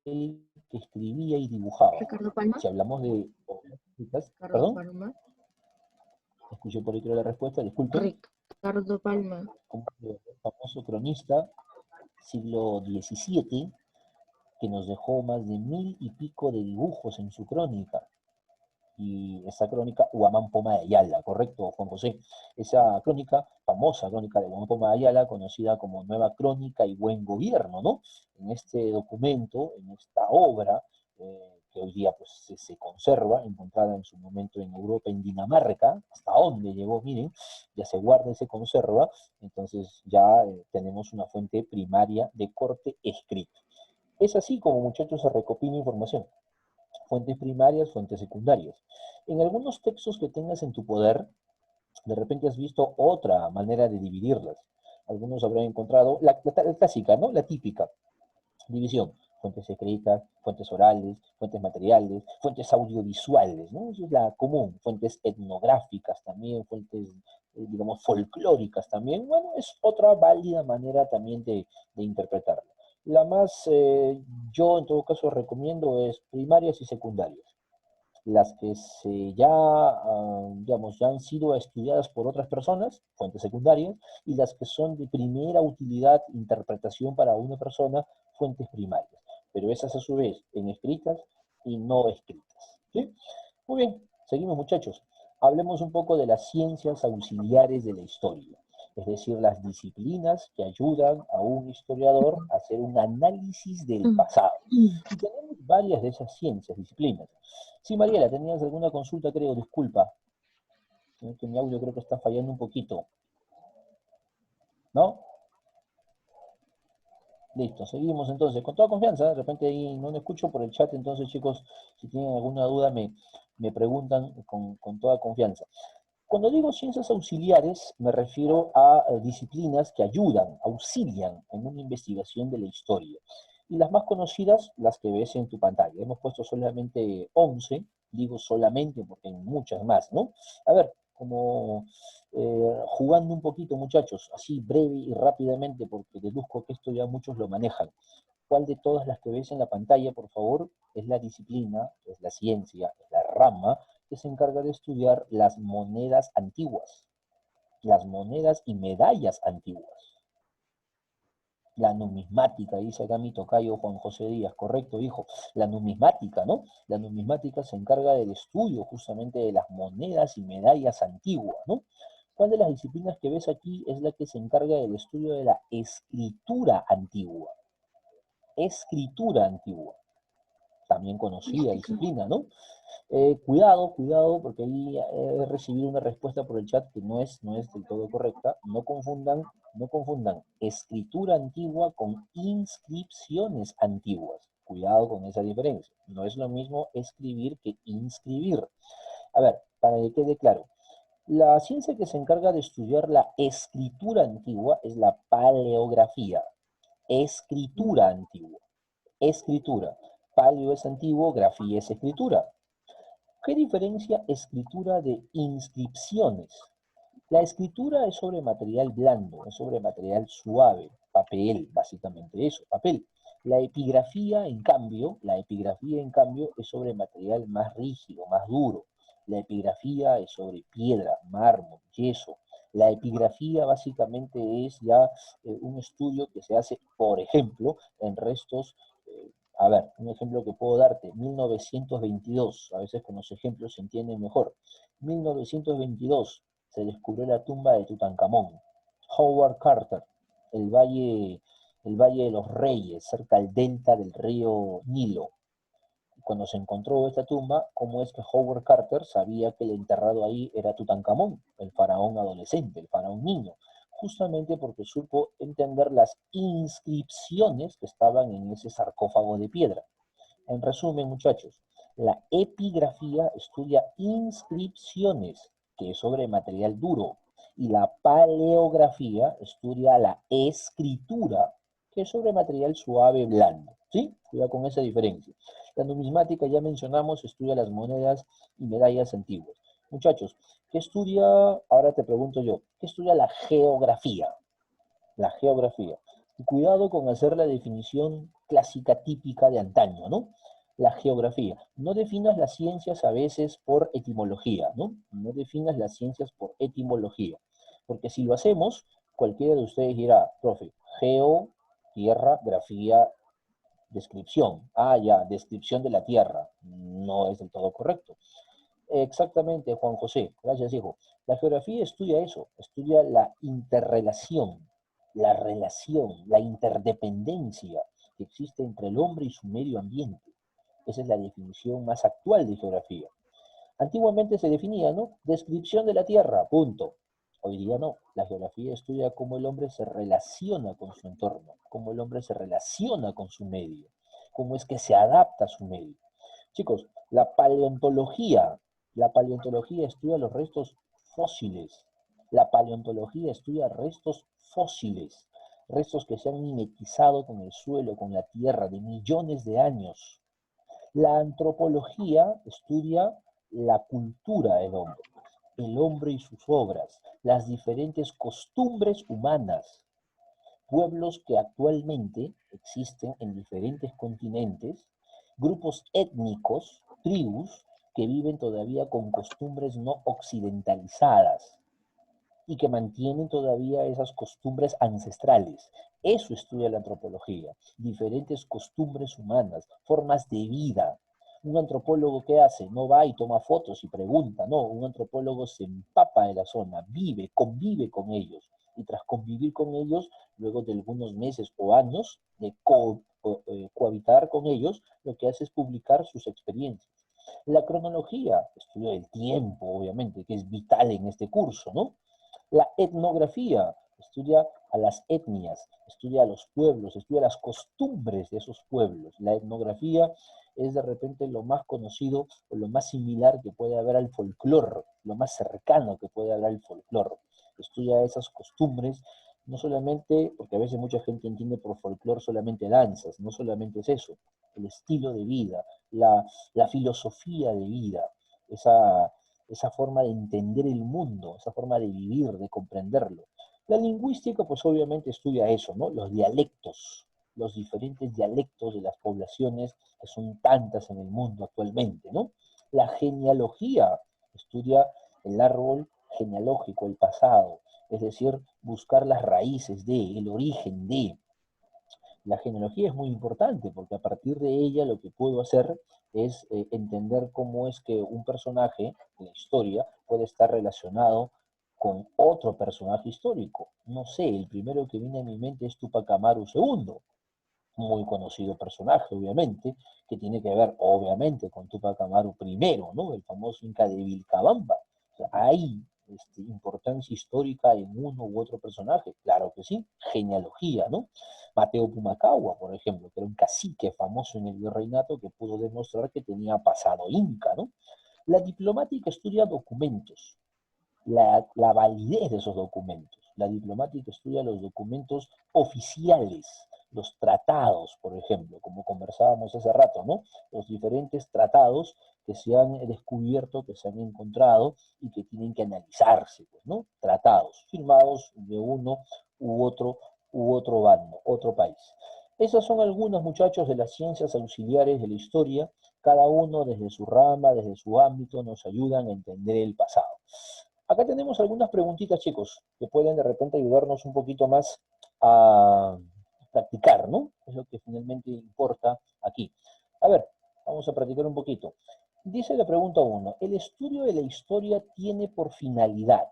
que escribía y dibujaba?
Ricardo Palma,
Si hablamos de obras escritas,
Ricardo
perdón,
Palma,
escuché por ahí creo la respuesta, disculpen.
Ricardo Palma.
Un famoso cronista, siglo XVII, que nos dejó más de 1000 y pico de dibujos en su crónica. Y esa crónica, Huamán Poma de Ayala, ¿correcto, Juan José? Esa crónica, famosa crónica de Huamán Poma de Ayala, conocida como Nueva Crónica y Buen Gobierno, ¿no? En este documento, en esta obra, que hoy día pues se conserva, encontrada en su momento en Europa, en Dinamarca, hasta dónde llegó, miren, ya se guarda y se conserva, entonces ya tenemos una fuente primaria de corte escrito. Es así como, muchachos, se recopila información. Fuentes primarias, fuentes secundarias. En algunos textos que tengas en tu poder, de repente has visto otra manera de dividirlas. Algunos habrán encontrado la clásica, ¿no? La típica división. Fuentes escritas, fuentes orales, fuentes materiales, fuentes audiovisuales, ¿no? Esa es la común. Fuentes etnográficas también, fuentes, digamos, folclóricas también. Bueno, es otra válida manera también de interpretarlo. La más, yo en todo caso recomiendo es primarias y secundarias. Las que digamos, ya han sido estudiadas por otras personas, fuentes secundarias, y las que son de primera utilidad, interpretación para una persona, fuentes primarias. Pero esas a su vez en escritas y no escritas. ¿Sí? Muy bien, seguimos muchachos. Hablemos un poco de las ciencias auxiliares de la historia, es decir, las disciplinas que ayudan a un historiador a hacer un análisis del pasado. Y tenemos varias de esas ciencias, disciplinas. Sí, Mariela, tenías alguna consulta, creo, disculpa. Que mi audio creo que está fallando un poquito. ¿No? Listo, seguimos entonces. Con toda confianza, de repente ahí no me escucho por el chat, entonces chicos, si tienen alguna duda me preguntan con toda confianza. Cuando digo ciencias auxiliares, me refiero a disciplinas que ayudan, auxilian en una investigación de la historia. Y las más conocidas, las que ves en tu pantalla. Hemos puesto solamente 11, digo solamente porque hay muchas más, ¿no? A ver, como jugando un poquito, muchachos, así breve y rápidamente, porque deduzco que esto ya muchos lo manejan. ¿Cuál de todas las que ves en la pantalla, por favor, es la disciplina, es la ciencia, es la rama que se encarga de estudiar las monedas antiguas, las monedas y medallas antiguas? La numismática, dice acá mi tocayo Juan José Díaz, correcto, hijo. La numismática, ¿no? La numismática se encarga del estudio justamente de las monedas y medallas antiguas, ¿no? ¿Cuál de las disciplinas que ves aquí es la que se encarga del estudio de la escritura antigua? Escritura antigua, también conocida disciplina, ¿no? Cuidado, porque ahí he recibido una respuesta por el chat que no es del todo correcta. No confundan escritura antigua con inscripciones antiguas. Cuidado con esa diferencia. No es lo mismo escribir que inscribir. A ver, para que quede claro. La ciencia que se encarga de estudiar la escritura antigua es la paleografía. Escritura antigua. Escritura. Paleo es antiguo, grafía es escritura. ¿Qué diferencia escritura de inscripciones? La escritura es sobre material blando, es sobre material suave, papel, básicamente eso, papel. La epigrafía, en cambio, es sobre material más rígido, más duro. La epigrafía es sobre piedra, mármol, yeso. La epigrafía básicamente es ya un estudio que se hace, por ejemplo, en restos. A ver, un ejemplo que puedo darte, 1922, a veces con los ejemplos se entiende mejor. 1922 se descubrió la tumba de Tutankamón. Howard Carter, el Valle de los Reyes, cerca del delta del río Nilo. Cuando se encontró esta tumba, ¿cómo es que Howard Carter sabía que el enterrado ahí era Tutankamón, el faraón adolescente, el faraón niño? Justamente porque supo entender las inscripciones que estaban en ese sarcófago de piedra. En resumen, muchachos, la epigrafía estudia inscripciones, que es sobre material duro, y la paleografía estudia la escritura, que es sobre material suave, blando. ¿Sí? Cuidado con esa diferencia. La numismática, ya mencionamos, estudia las monedas y medallas antiguas. Muchachos, ¿qué estudia? Ahora te pregunto yo, ¿qué estudia la geografía? La geografía. Y cuidado con hacer la definición clásica típica de antaño, ¿no? La geografía. No definas las ciencias a veces por etimología, ¿no? No definas las ciencias por etimología. Porque si lo hacemos, cualquiera de ustedes dirá, profe, geo, tierra, grafía, descripción. Ah, ya, descripción de la tierra. No es del todo correcto. Exactamente, Juan José. Gracias, hijo. La geografía estudia eso, estudia la interrelación, la relación, la interdependencia que existe entre el hombre y su medio ambiente. Esa es la definición más actual de geografía. Antiguamente se definía, ¿no? Descripción de la Tierra, punto. Hoy día no. La geografía estudia cómo el hombre se relaciona con su entorno, cómo el hombre se relaciona con su medio, cómo es que se adapta a su medio. Chicos, la paleontología estudia los restos fósiles. La paleontología estudia restos fósiles, restos que se han mimetizado con el suelo, con la tierra, de millones de años. La antropología estudia la cultura del hombre, el hombre y sus obras, las diferentes costumbres humanas, pueblos que actualmente existen en diferentes continentes, grupos étnicos, tribus, que viven todavía con costumbres no occidentalizadas y que mantienen todavía esas costumbres ancestrales. Eso estudia la antropología, diferentes costumbres humanas, formas de vida. Un antropólogo, ¿qué hace? No va y toma fotos y pregunta, no, un antropólogo se empapa de la zona, vive, convive con ellos, y tras convivir con ellos, luego de algunos meses o años de cohabitar con ellos, lo que hace es publicar sus experiencias. La cronología, estudio del tiempo, obviamente, que es vital en este curso, ¿no? La etnografía estudia a las etnias, estudia a los pueblos, estudia las costumbres de esos pueblos. La etnografía es de repente lo más conocido o lo más similar que puede haber al folclore, lo más cercano que puede haber al folclore. Estudia esas costumbres, no solamente, porque a veces mucha gente entiende por folclore solamente danzas, no solamente es eso, el estilo de vida, la filosofía de vida, esa forma de entender el mundo, esa forma de vivir, de comprenderlo. La lingüística, pues obviamente estudia eso, ¿no? Los dialectos, los diferentes dialectos de las poblaciones, que son tantas en el mundo actualmente, ¿no? La genealogía estudia el árbol genealógico, el pasado, es decir, buscar las raíces de, el origen de. La genealogía es muy importante porque a partir de ella lo que puedo hacer es entender cómo es que un personaje de la historia puede estar relacionado con otro personaje histórico. No sé, el primero que viene a mi mente es Tupac Amaru II, muy conocido personaje, obviamente, que tiene que ver, obviamente, con Tupac Amaru I, ¿no? El famoso Inca de Vilcabamba. O sea, hay importancia histórica en uno u otro personaje, claro que sí, genealogía, ¿no? Mateo Pumacahua, por ejemplo, que era un cacique famoso en el virreinato que pudo demostrar que tenía pasado inca, ¿no? La diplomática estudia documentos, la validez de esos documentos. La diplomática estudia los documentos oficiales, los tratados, por ejemplo, como conversábamos hace rato, ¿no? Los diferentes tratados que se han descubierto, que se han encontrado y que tienen que analizarse, pues, ¿no? Tratados firmados de uno u otro bando, otro país. Esas son algunos, muchachos, de las ciencias auxiliares de la historia. Cada uno desde su rama, desde su ámbito, nos ayudan a entender el pasado. Acá tenemos algunas preguntitas, chicos, que pueden de repente ayudarnos un poquito más a practicar, ¿no? Es lo que finalmente importa aquí. A ver, vamos a practicar un poquito. Dice la pregunta 1, ¿el estudio de la historia tiene por finalidad?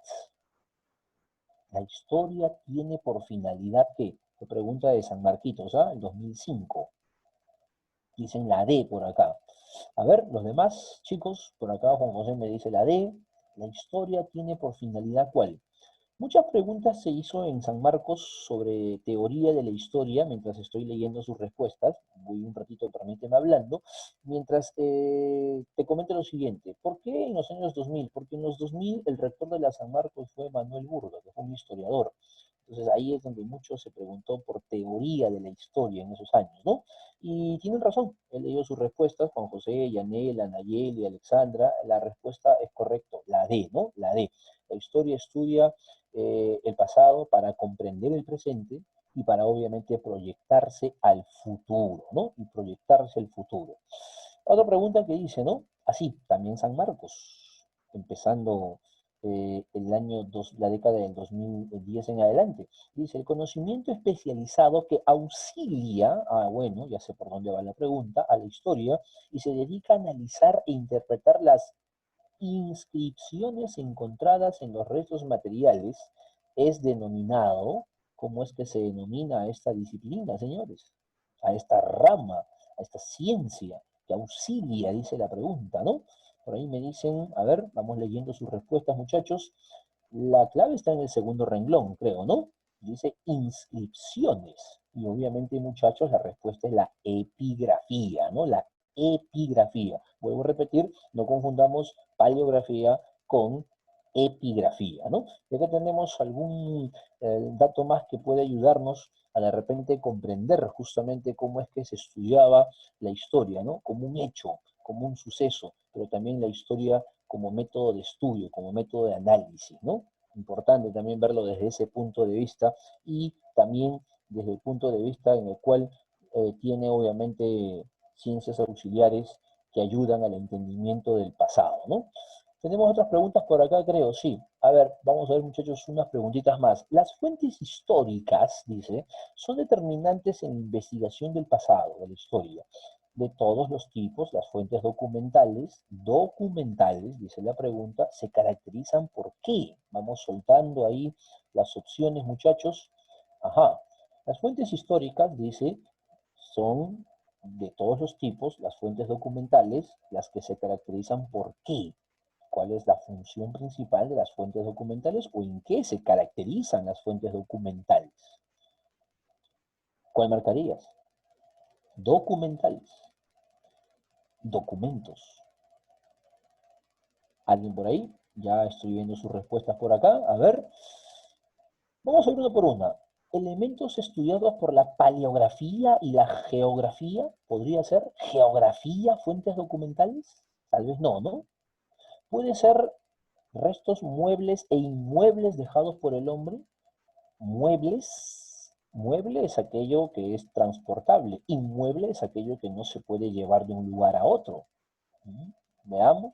La historia tiene por finalidad ¿qué? La pregunta de San Marquitos, ¿ah? El 2005. Dicen la D por acá. A ver, los demás chicos, por acá Juan José me dice la D. La historia tiene por finalidad ¿cuál? Muchas preguntas se hizo en San Marcos sobre teoría de la historia, mientras estoy leyendo sus respuestas. Voy un ratito, permíteme hablando. Mientras te comento lo siguiente. ¿Por qué en los años 2000? Porque en los 2000 el rector de la San Marcos fue Manuel Burga, que fue un historiador. Entonces ahí es donde mucho se preguntó por teoría de la historia en esos años, ¿no? Y tienen razón, he leído sus respuestas, Juan José, Yanela, Nayeli, Alexandra, la respuesta es correcta, la D, ¿no? La D. La historia estudia el pasado para comprender el presente y para obviamente proyectarse al futuro, ¿no? Y proyectarse al futuro. Otra pregunta que dice, ¿no? Así, también San Marcos, empezando la década del 2010 en adelante. Dice, el conocimiento especializado que auxilia, bueno, ya sé por dónde va la pregunta, a la historia, y se dedica a analizar e interpretar las inscripciones encontradas en los restos materiales, es denominado, ¿cómo es que se denomina a esta disciplina, señores? A esta rama, a esta ciencia que auxilia, dice la pregunta, ¿no? Por ahí me dicen, a ver, vamos leyendo sus respuestas, muchachos. La clave está en el segundo renglón, creo, ¿no? Dice inscripciones. Y obviamente, muchachos, la respuesta es la epigrafía, ¿no? La epigrafía. Vuelvo a repetir, no confundamos paleografía con epigrafía, ¿no? Y acá tenemos algún dato más que puede ayudarnos a de repente comprender justamente cómo es que se estudiaba la historia, ¿no? Como un hecho, como un suceso, pero también la historia como método de estudio, como método de análisis, ¿no? Importante también verlo desde ese punto de vista y también desde el punto de vista en el cual tiene obviamente ciencias auxiliares que ayudan al entendimiento del pasado, ¿no? Tenemos otras preguntas por acá, creo, sí. A ver, vamos a ver, muchachos, unas preguntitas más. Las fuentes históricas, dice, son determinantes en la investigación del pasado, de la historia. De todos los tipos, las fuentes documentales, dice la pregunta, se caracterizan por qué. Vamos soltando ahí las opciones, muchachos. Ajá. Las fuentes históricas, dice, son de todos los tipos, las fuentes documentales, las que se caracterizan por qué. ¿Cuál es la función principal de las fuentes documentales o en qué se caracterizan las fuentes documentales? ¿Cuál marcarías? Documentales. Documentos. ¿Alguien por ahí? Ya estoy viendo sus respuestas por acá. A ver. Vamos a ir una por una. Elementos estudiados por la paleografía y la geografía. ¿Podría ser geografía, fuentes documentales? Tal vez no, ¿no? Puede ser restos, muebles e inmuebles dejados por el hombre. Mueble es aquello que es transportable. Inmueble es aquello que no se puede llevar de un lugar a otro. Veamos.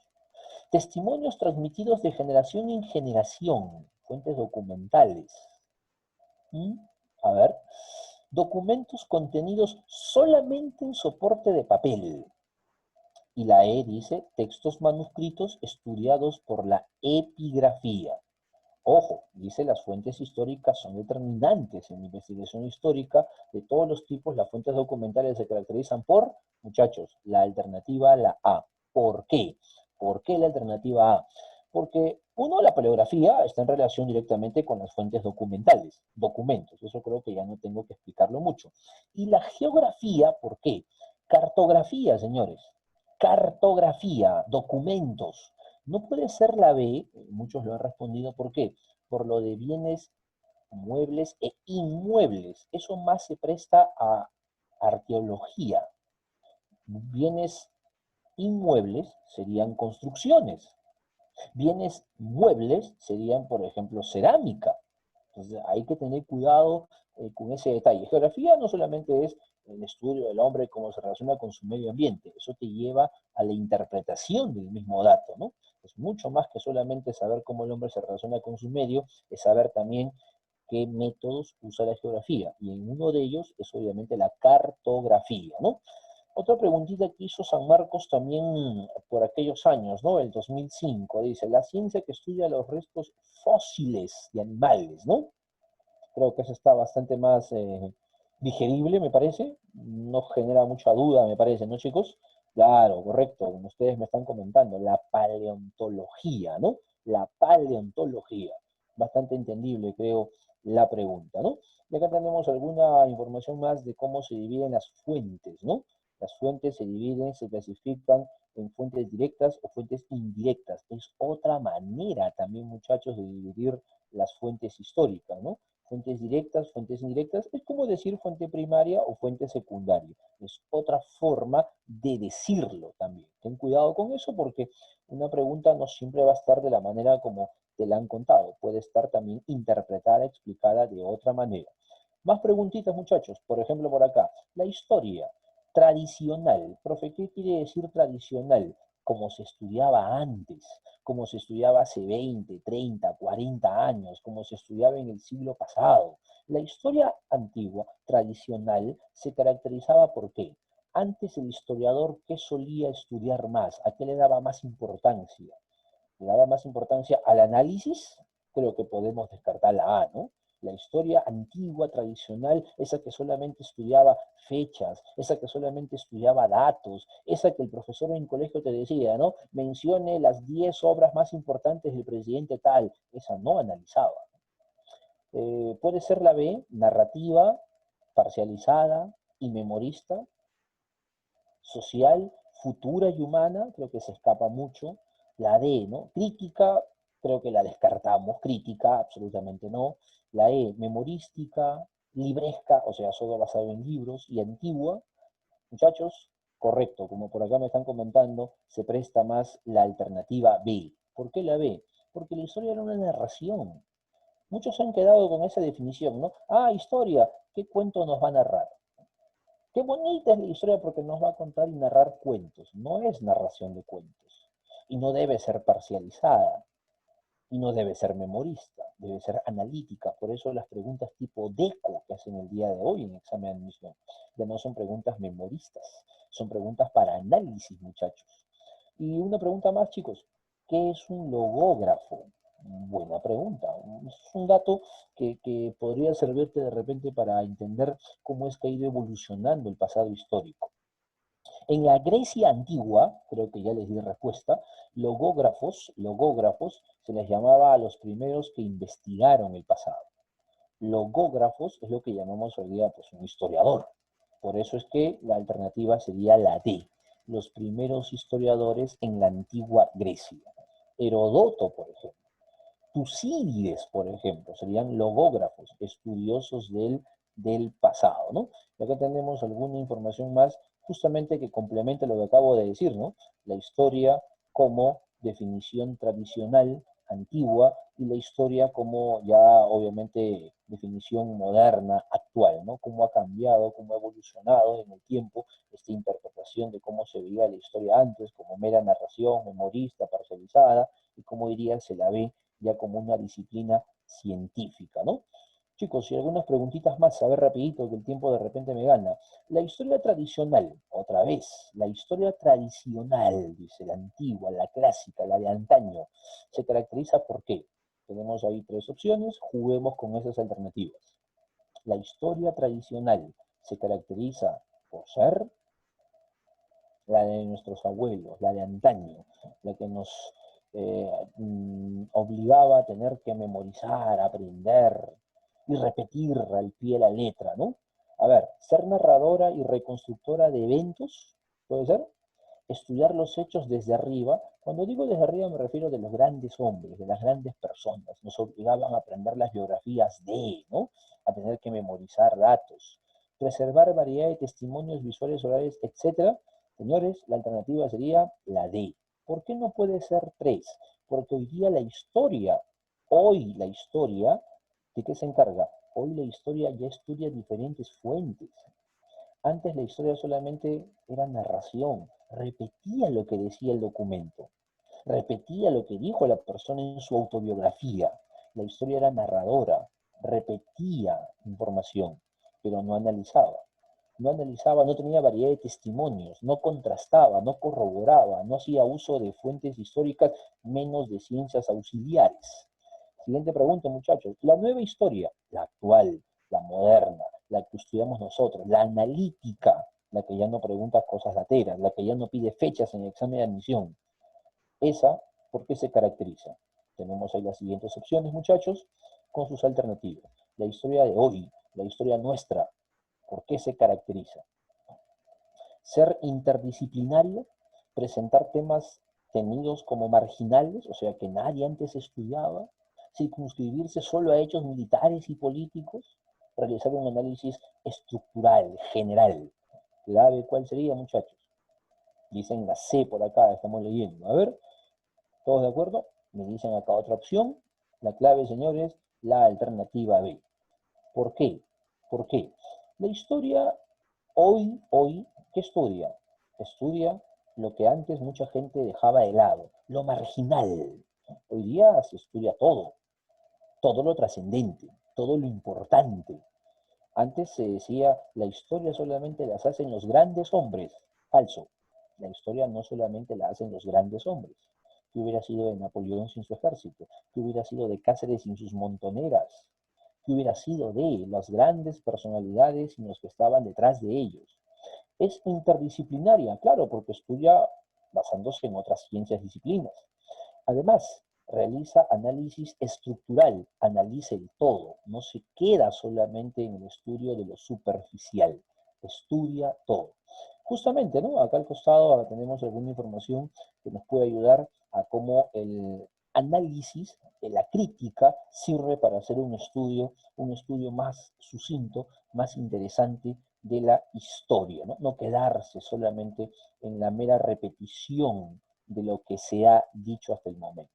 Testimonios transmitidos de generación en generación. Fuentes documentales. A ver. Documentos contenidos solamente en soporte de papel. Y la E dice textos manuscritos estudiados por la epigrafía. Ojo, dice las fuentes históricas son determinantes en la investigación histórica de todos los tipos. Las fuentes documentales se caracterizan por, muchachos, la alternativa a la A. ¿Por qué? ¿Por qué la alternativa A? Porque, uno, la paleografía está en relación directamente con las fuentes documentales, documentos. Eso creo que ya no tengo que explicarlo mucho. Y la geografía, ¿por qué? Cartografía, señores. Cartografía, documentos. No puede ser la B, muchos lo han respondido, ¿por qué? Por lo de bienes muebles e inmuebles. Eso más se presta a arqueología. Bienes inmuebles serían construcciones. Bienes muebles serían, por ejemplo, cerámica. Entonces hay que tener cuidado con ese detalle. Geografía no solamente es el estudio del hombre, cómo se relaciona con su medio ambiente, eso te lleva a la interpretación del mismo dato, ¿no? Es mucho más que solamente saber cómo el hombre se relaciona con su medio, es saber también qué métodos usa la geografía, y en uno de ellos es obviamente la cartografía, ¿no? Otra preguntita que hizo San Marcos también por aquellos años, ¿no? El 2005, dice, la ciencia que estudia los restos fósiles de animales, ¿no? Creo que eso está bastante más digerible, me parece. No genera mucha duda, me parece, ¿no, chicos? Claro, correcto, como ustedes me están comentando, la paleontología, ¿no? La paleontología. Bastante entendible, creo, la pregunta, ¿no? Y acá tenemos alguna información más de cómo se dividen las fuentes, ¿no? Las fuentes se dividen, se clasifican en fuentes directas o fuentes indirectas. Es otra manera también, muchachos, de dividir las fuentes históricas, ¿no? Fuentes directas, fuentes indirectas, es como decir fuente primaria o fuente secundaria. Es otra forma de decirlo también. Ten cuidado con eso porque una pregunta no siempre va a estar de la manera como te la han contado. Puede estar también interpretada, explicada de otra manera. Más preguntitas, muchachos. Por ejemplo, por acá. La historia tradicional. Profe, ¿qué quiere decir tradicional? Como se estudiaba antes, como se estudiaba hace 20, 30, 40 años, como se estudiaba en el siglo pasado. La historia antigua, tradicional, se caracterizaba por qué. Antes el historiador, ¿qué solía estudiar más? ¿A qué le daba más importancia? ¿Le daba más importancia al análisis? Creo que podemos descartar la A, ¿no? La historia antigua, tradicional, esa que solamente estudiaba fechas, esa que solamente estudiaba datos, esa que el profesor en colegio te decía, ¿no? Mencione las 10 obras más importantes del presidente tal, esa no analizaba. Puede ser la B, narrativa, parcializada y memorista, social, futura y humana, creo que se escapa mucho. La D, ¿no? Crítica, creo que la descartamos. Crítica, absolutamente no. La E, memorística, libresca, o sea, solo basado en libros. Y antigua, muchachos, correcto, como por acá me están comentando, se presta más la alternativa B. ¿Por qué la B? Porque la historia era una narración. Muchos se han quedado con esa definición, ¿no? Ah, historia, ¿qué cuento nos va a narrar? Qué bonita es la historia porque nos va a contar y narrar cuentos. No es narración de cuentos. Y no debe ser parcializada. Y no debe ser memorista. Debe ser analítica. Por eso las preguntas tipo DECO que hacen el día de hoy en examen de admisión ya no son preguntas memoristas. Son preguntas para análisis, muchachos. Y una pregunta más, chicos. ¿Qué es un logógrafo? Buena pregunta. Es un dato que podría servirte de repente para entender cómo es que ha ido evolucionando el pasado histórico. En la Grecia antigua, creo que ya les di respuesta, logógrafos se les llamaba a los primeros que investigaron el pasado. Logógrafos es lo que llamamos hoy día pues, un historiador. Por eso es que la alternativa sería la D, los primeros historiadores en la antigua Grecia. Herodoto, por ejemplo. Tucídides, por ejemplo, serían logógrafos, estudiosos del pasado, ¿no? Y acá tenemos alguna información más justamente que complementa lo que acabo de decir, ¿no? La historia como definición tradicional, antigua, y la historia como ya obviamente definición moderna, actual, ¿no? Cómo ha cambiado, cómo ha evolucionado en el tiempo esta interpretación de cómo se veía la historia antes, como mera narración, memorista, parcializada, y cómo diría se la ve ya como una disciplina científica, ¿no? Chicos, y algunas preguntitas más, a ver rapidito, que el tiempo de repente me gana. La historia tradicional, otra vez, la historia tradicional, dice, la antigua, la clásica, la de antaño, se caracteriza ¿por qué? Tenemos ahí 3 opciones, juguemos con esas alternativas. La historia tradicional se caracteriza por ser la de nuestros abuelos, la de antaño, la que nos obligaba a tener que memorizar, aprender y repetir al pie la letra, ¿no? A ver, ser narradora y reconstructora de eventos, ¿puede ser? Estudiar los hechos desde arriba. Cuando digo desde arriba me refiero de los grandes hombres, de las grandes personas. Nos obligaban a aprender las biografías de, ¿no? A tener que memorizar datos. Preservar variedad de testimonios visuales, orales, etc. Señores, la alternativa sería la D. ¿Por qué no puede ser 3? Porque hoy día la historia, ¿de qué se encarga? Hoy la historia ya estudia diferentes fuentes. Antes la historia solamente era narración, repetía lo que decía el documento, repetía lo que dijo la persona en su autobiografía. La historia era narradora, repetía información, pero no analizaba. No analizaba, no tenía variedad de testimonios, no contrastaba, no corroboraba, no hacía uso de fuentes históricas, menos de ciencias auxiliares. Siguiente pregunta, muchachos. La nueva historia, la actual, la moderna, la que estudiamos nosotros, la analítica, la que ya no pregunta cosas lateras, la que ya no pide fechas en el examen de admisión. Esa, ¿por qué se caracteriza? Tenemos ahí las siguientes opciones, muchachos, con sus alternativas. La historia de hoy, la historia nuestra, ¿por qué se caracteriza? Ser interdisciplinario, presentar temas tenidos como marginales, o sea, que nadie antes estudiaba, circunscribirse solo a hechos militares y políticos, realizar un análisis estructural, general. ¿Clave cuál sería, muchachos? Dicen la C por acá, estamos leyendo. A ver, ¿todos de acuerdo? Me dicen acá otra opción. La clave, señores, la alternativa B. ¿Por qué? ¿Por qué? La historia hoy, ¿qué estudia? Estudia lo que antes mucha gente dejaba de lado, lo marginal. Hoy día se estudia todo lo trascendente, todo lo importante. Antes se decía, la historia solamente las hacen los grandes hombres. Falso. La historia no solamente la hacen los grandes hombres. ¿Qué hubiera sido de Napoleón sin su ejército? ¿Qué hubiera sido de Cáceres sin sus montoneras? ¿Qué hubiera sido de las grandes personalidades y los que estaban detrás de ellos? Es interdisciplinaria, claro, porque estudia basándose en otras ciencias disciplinas. Además, realiza análisis estructural, analiza el todo, no se queda solamente en el estudio de lo superficial, estudia todo. Justamente, ¿no? Acá al costado tenemos alguna información que nos puede ayudar a cómo el análisis, la crítica, sirve para hacer un estudio más sucinto, más interesante de la historia, ¿no? No quedarse solamente en la mera repetición de lo que se ha dicho hasta el momento.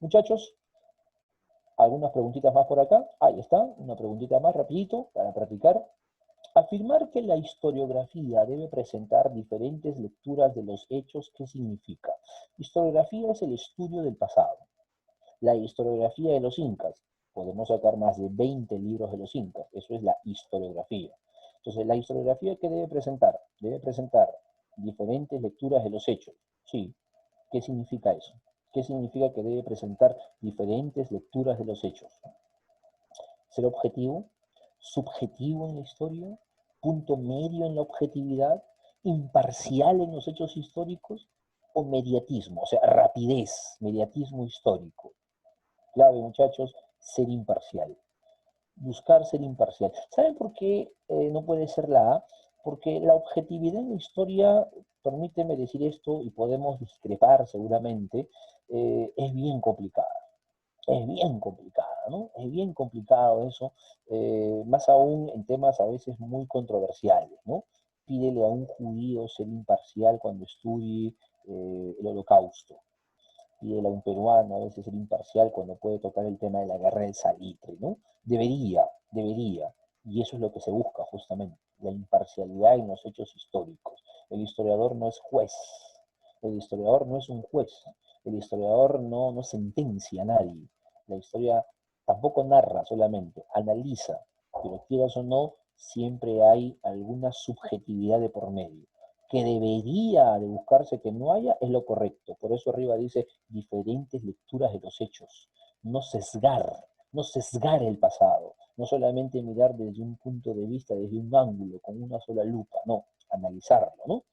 Muchachos, algunas preguntitas más por acá. Ahí está, una preguntita más rapidito para practicar. Afirmar que la historiografía debe presentar diferentes lecturas de los hechos, ¿qué significa? Historiografía es el estudio del pasado. La historiografía de los incas, podemos sacar más de 20 libros de los incas, eso es la historiografía. Entonces, la historiografía que debe presentar diferentes lecturas de los hechos. Sí, ¿qué significa eso? ¿Qué significa que debe presentar diferentes lecturas de los hechos? Ser objetivo, subjetivo en la historia, punto medio en la objetividad, imparcial en los hechos históricos, o mediatismo, o sea, rapidez, mediatismo histórico. Clave, muchachos, ser imparcial. Buscar ser imparcial. ¿Saben por qué no puede ser la A? Porque la objetividad en la historia, permíteme decir esto, y podemos discrepar seguramente, es bien complicada. Es bien complicada, ¿no? Es bien complicado eso, más aún en temas a veces muy controversiales, ¿no? Pídele a un judío ser imparcial cuando estudie el Holocausto. Pídele a un peruano a veces ser imparcial cuando puede tocar el tema de la guerra del salitre, ¿no? Debería, y eso es lo que se busca justamente, la imparcialidad en los hechos históricos. El historiador no es juez, el historiador no es un juez, el historiador no sentencia a nadie, la historia tampoco narra solamente, analiza, pero quieras o no, siempre hay alguna subjetividad de por medio. Que debería de buscarse que no haya es lo correcto. Por eso arriba dice diferentes lecturas de los hechos. no sesgar el pasado, no solamente mirar desde un punto de vista, desde un ángulo, con una sola lupa, no, analizarlo, ¿no?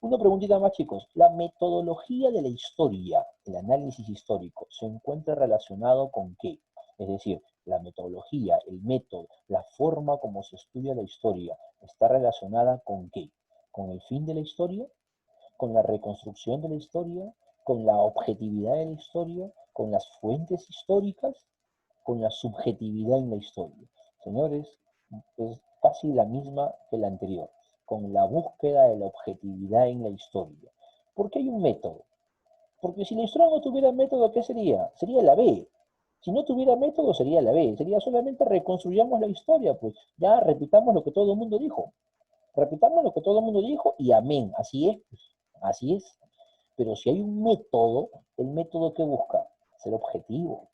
Una preguntita más, chicos. La metodología de la historia, el análisis histórico, ¿se encuentra relacionado con qué? Es decir, la metodología, el método, la forma como se estudia la historia, ¿está relacionada con qué? ¿Con el fin de la historia? ¿Con la reconstrucción de la historia? ¿Con la objetividad de la historia? ¿Con las fuentes históricas? ¿Con la subjetividad en la historia? Señores, es casi la misma que la anterior, con la búsqueda de la objetividad en la historia. ¿Por qué hay un método? Porque si la historia no tuviera método, ¿qué sería? Sería la B. Si no tuviera método, sería la B. Sería solamente reconstruyamos la historia, pues ya repitamos lo que todo el mundo dijo. Repitamos lo que todo el mundo dijo y amén. Así es, pues. Así es. Pero si hay un método, ¿el método qué busca? Ser objetivo,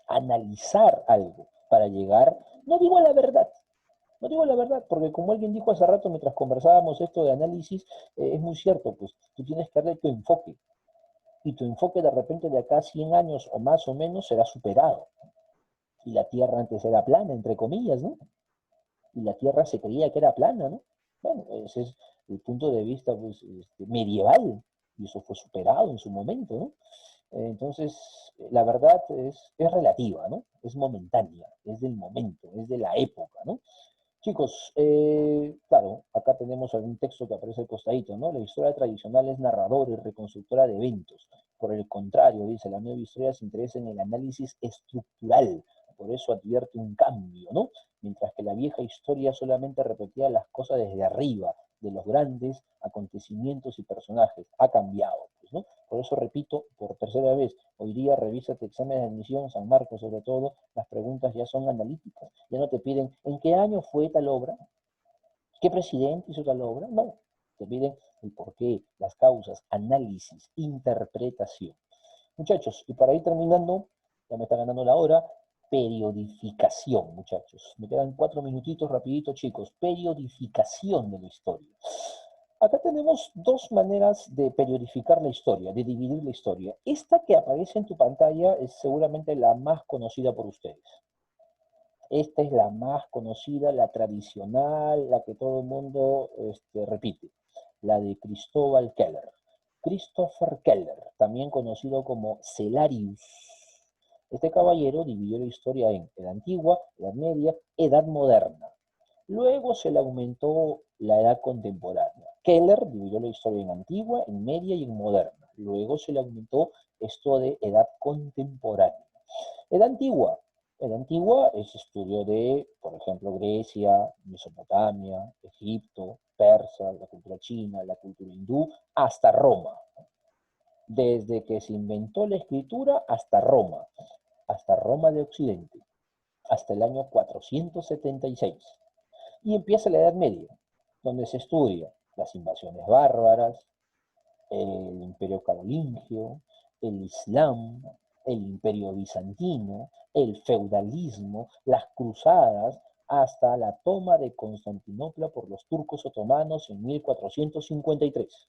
analizar algo para llegar, no digo a la verdad, no digo la verdad, porque como alguien dijo hace rato mientras conversábamos esto de análisis, es muy cierto, pues tú tienes que darle tu enfoque, y tu enfoque de repente de acá a 100 años o más o menos será superado. Y la Tierra antes era plana, entre comillas, ¿no? Y la Tierra se creía que era plana, ¿no? Bueno, ese es el punto de vista pues, medieval, y eso fue superado en su momento, ¿no? Entonces, la verdad es relativa, ¿no? Es momentánea, es del momento, es de la época, ¿no? Chicos, claro, acá tenemos algún texto que aparece al costadito, ¿no? La historia tradicional es narradora y reconstructora de eventos. Por el contrario, dice, la nueva historia se interesa en el análisis estructural, por eso advierte un cambio, ¿no? Mientras que la vieja historia solamente repetía las cosas desde arriba, de los grandes acontecimientos y personajes. Ha cambiado, pues, ¿no? Por eso repito, por tercera vez, hoy día revisa tu examen de admisión, San Marcos sobre todo, las preguntas ya son analíticas. Ya no te piden, ¿en qué año fue tal obra? ¿Qué presidente hizo tal obra? No. Te piden el porqué, las causas, análisis, interpretación. Muchachos, y para ir terminando, ya me está ganando la hora, periodificación, muchachos. Me quedan 4 minutitos rapidito, chicos. Periodificación de la historia. Acá tenemos dos maneras de periodificar la historia, de dividir la historia. Esta que aparece en tu pantalla es seguramente la más conocida por ustedes. Esta es la más conocida, la tradicional, la que todo el mundo repite, la de Cristóbal Keller. Christopher Keller, también conocido como Cellarius. Este caballero dividió la historia en Edad Antigua, Edad Media, Edad Moderna. Luego se le aumentó la edad contemporánea. Keller dividió la historia en antigua, en media y en moderna. Luego se le aumentó esto de edad contemporánea. Edad antigua. Edad antigua es estudio de, por ejemplo, Grecia, Mesopotamia, Egipto, Persia, la cultura china, la cultura hindú, hasta Roma. Desde que se inventó la escritura hasta Roma de Occidente, hasta el año 476. Y empieza la Edad Media, donde se estudia las invasiones bárbaras, el imperio carolingio, el Islam, el imperio bizantino, el feudalismo, las cruzadas, hasta la toma de Constantinopla por los turcos otomanos en 1453.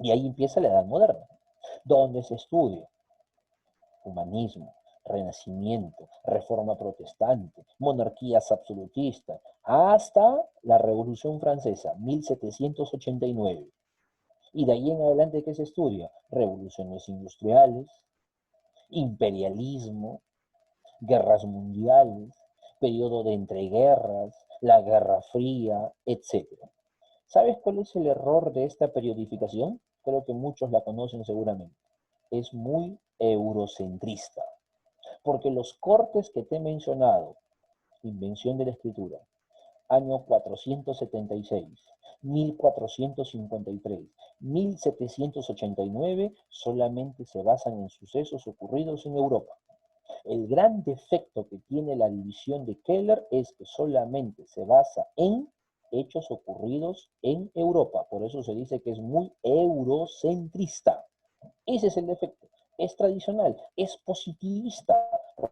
Y ahí empieza la Edad Moderna, donde se estudia humanismo, renacimiento, reforma protestante, monarquías absolutistas, hasta la Revolución Francesa, 1789. Y de ahí en adelante, ¿qué se estudia? Revoluciones industriales, imperialismo, guerras mundiales, periodo de entreguerras, la Guerra Fría, etc. ¿Sabes cuál es el error de esta periodificación? Creo que muchos la conocen seguramente. Es muy eurocentrista. Porque los cortes que te he mencionado, invención de la escritura, año 476, 1453, 1789, solamente se basan en sucesos ocurridos en Europa. El gran defecto que tiene la división de Keller es que solamente se basa en hechos ocurridos en Europa. Por eso se dice que es muy eurocentrista. Ese es el defecto. Es tradicional, es positivista,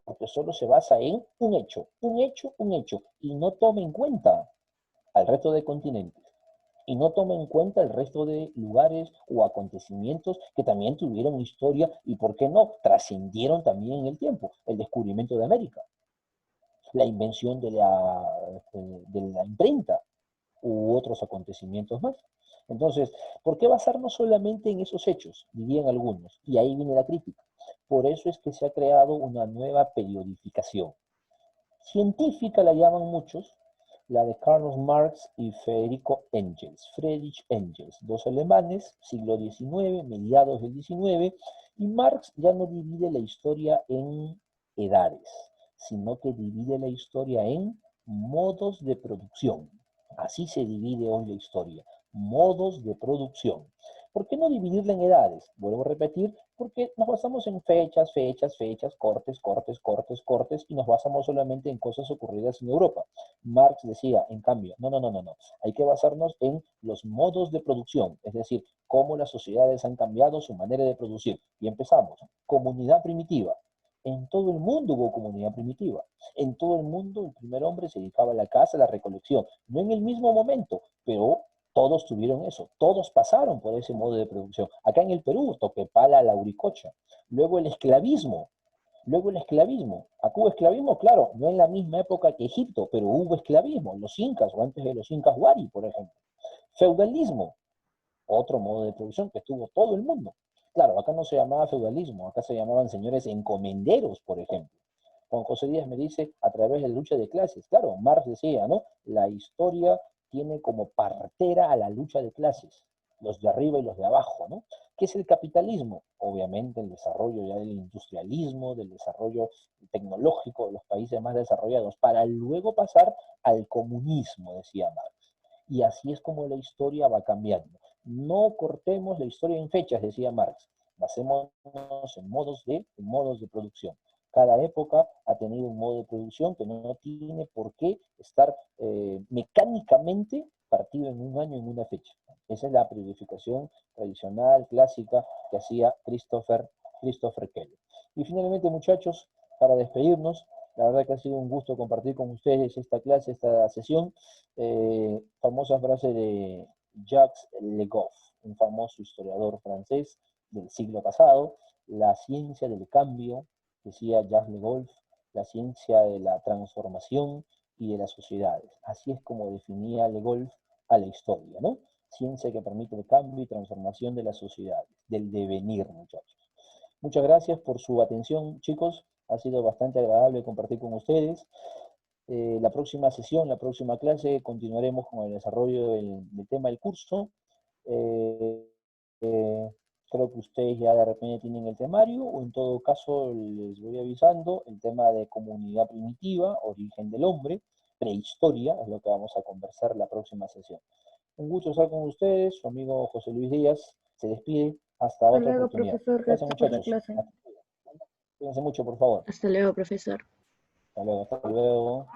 porque solo se basa en un hecho, y no toma en cuenta al resto de continentes. y no toma en cuenta el resto de lugares o acontecimientos que también tuvieron historia y, ¿por qué no?, trascendieron también en el tiempo. El descubrimiento de América, la invención de la imprenta u otros acontecimientos más. Entonces, ¿por qué basarnos solamente en esos hechos? Dirían algunos, y ahí viene la crítica. Por eso es que se ha creado una nueva periodificación. Científica la llaman muchos, la de Karl Marx y Federico Engels. Friedrich Engels, dos alemanes, siglo XIX, mediados del XIX, y Marx ya no divide la historia en edades, sino que divide la historia en modos de producción. Así se divide hoy la historia, modos de producción. ¿Por qué no dividirla en edades? Vuelvo a repetir, porque nos basamos en fechas, cortes, y nos basamos solamente en cosas ocurridas en Europa. Marx decía, en cambio, no, hay que basarnos en los modos de producción, es decir, cómo las sociedades han cambiado su manera de producir. Y empezamos, comunidad primitiva. En todo el mundo hubo comunidad primitiva. En todo el mundo el primer hombre se dedicaba a la caza, a la recolección. No en el mismo momento, pero todos tuvieron eso. Todos pasaron por ese modo de producción. Acá en el Perú, toquepala, lauricocha. Luego el esclavismo. Acá hubo esclavismo, claro, no en la misma época que Egipto, pero hubo esclavismo. Los incas, o antes de los incas, Huari, por ejemplo. Feudalismo, otro modo de producción que tuvo todo el mundo. Claro, acá no se llamaba feudalismo, acá se llamaban señores encomenderos, por ejemplo. Juan José Díaz me dice, a través de la lucha de clases. Claro, Marx decía, ¿no? La historia tiene como partera a la lucha de clases, los de arriba y los de abajo, ¿no? ¿Qué es el capitalismo? Obviamente el desarrollo ya del industrialismo, del desarrollo tecnológico de los países más desarrollados, para luego pasar al comunismo, decía Marx. Y así es como la historia va cambiando. No cortemos la historia en fechas, decía Marx. Basémonos en modos de producción. Cada época ha tenido un modo de producción que no tiene por qué estar mecánicamente partido en un año, en una fecha. Esa es la periodificación tradicional, clásica, que hacía Christopher Keller. Y finalmente, muchachos, para despedirnos, la verdad que ha sido un gusto compartir con ustedes esta clase, esta sesión. Famosa frase de Jacques Legoff, un famoso historiador francés del siglo pasado: la ciencia del cambio, decía Jacques Legoff, la ciencia de la transformación y de las sociedades. Así es como definía Legoff a la historia, ¿no? Ciencia que permite el cambio y transformación de las sociedades, del devenir, muchachos. Muchas gracias por su atención, chicos. Ha sido bastante agradable compartir con ustedes. La próxima sesión, la próxima clase, continuaremos con el desarrollo del tema del curso. Creo que ustedes ya de repente tienen el temario, o en todo caso les voy avisando el tema de comunidad primitiva, origen del hombre, prehistoria, es lo que vamos a conversar la próxima sesión. Un gusto estar con ustedes, su amigo José Luis Díaz se despide, hasta
Hasta
otra
luego,
oportunidad.
profesor.
Gracias,
Gracias por la
muchachos.
clase.
Cuídense mucho, por favor.
Hasta luego, profesor.
Hasta luego.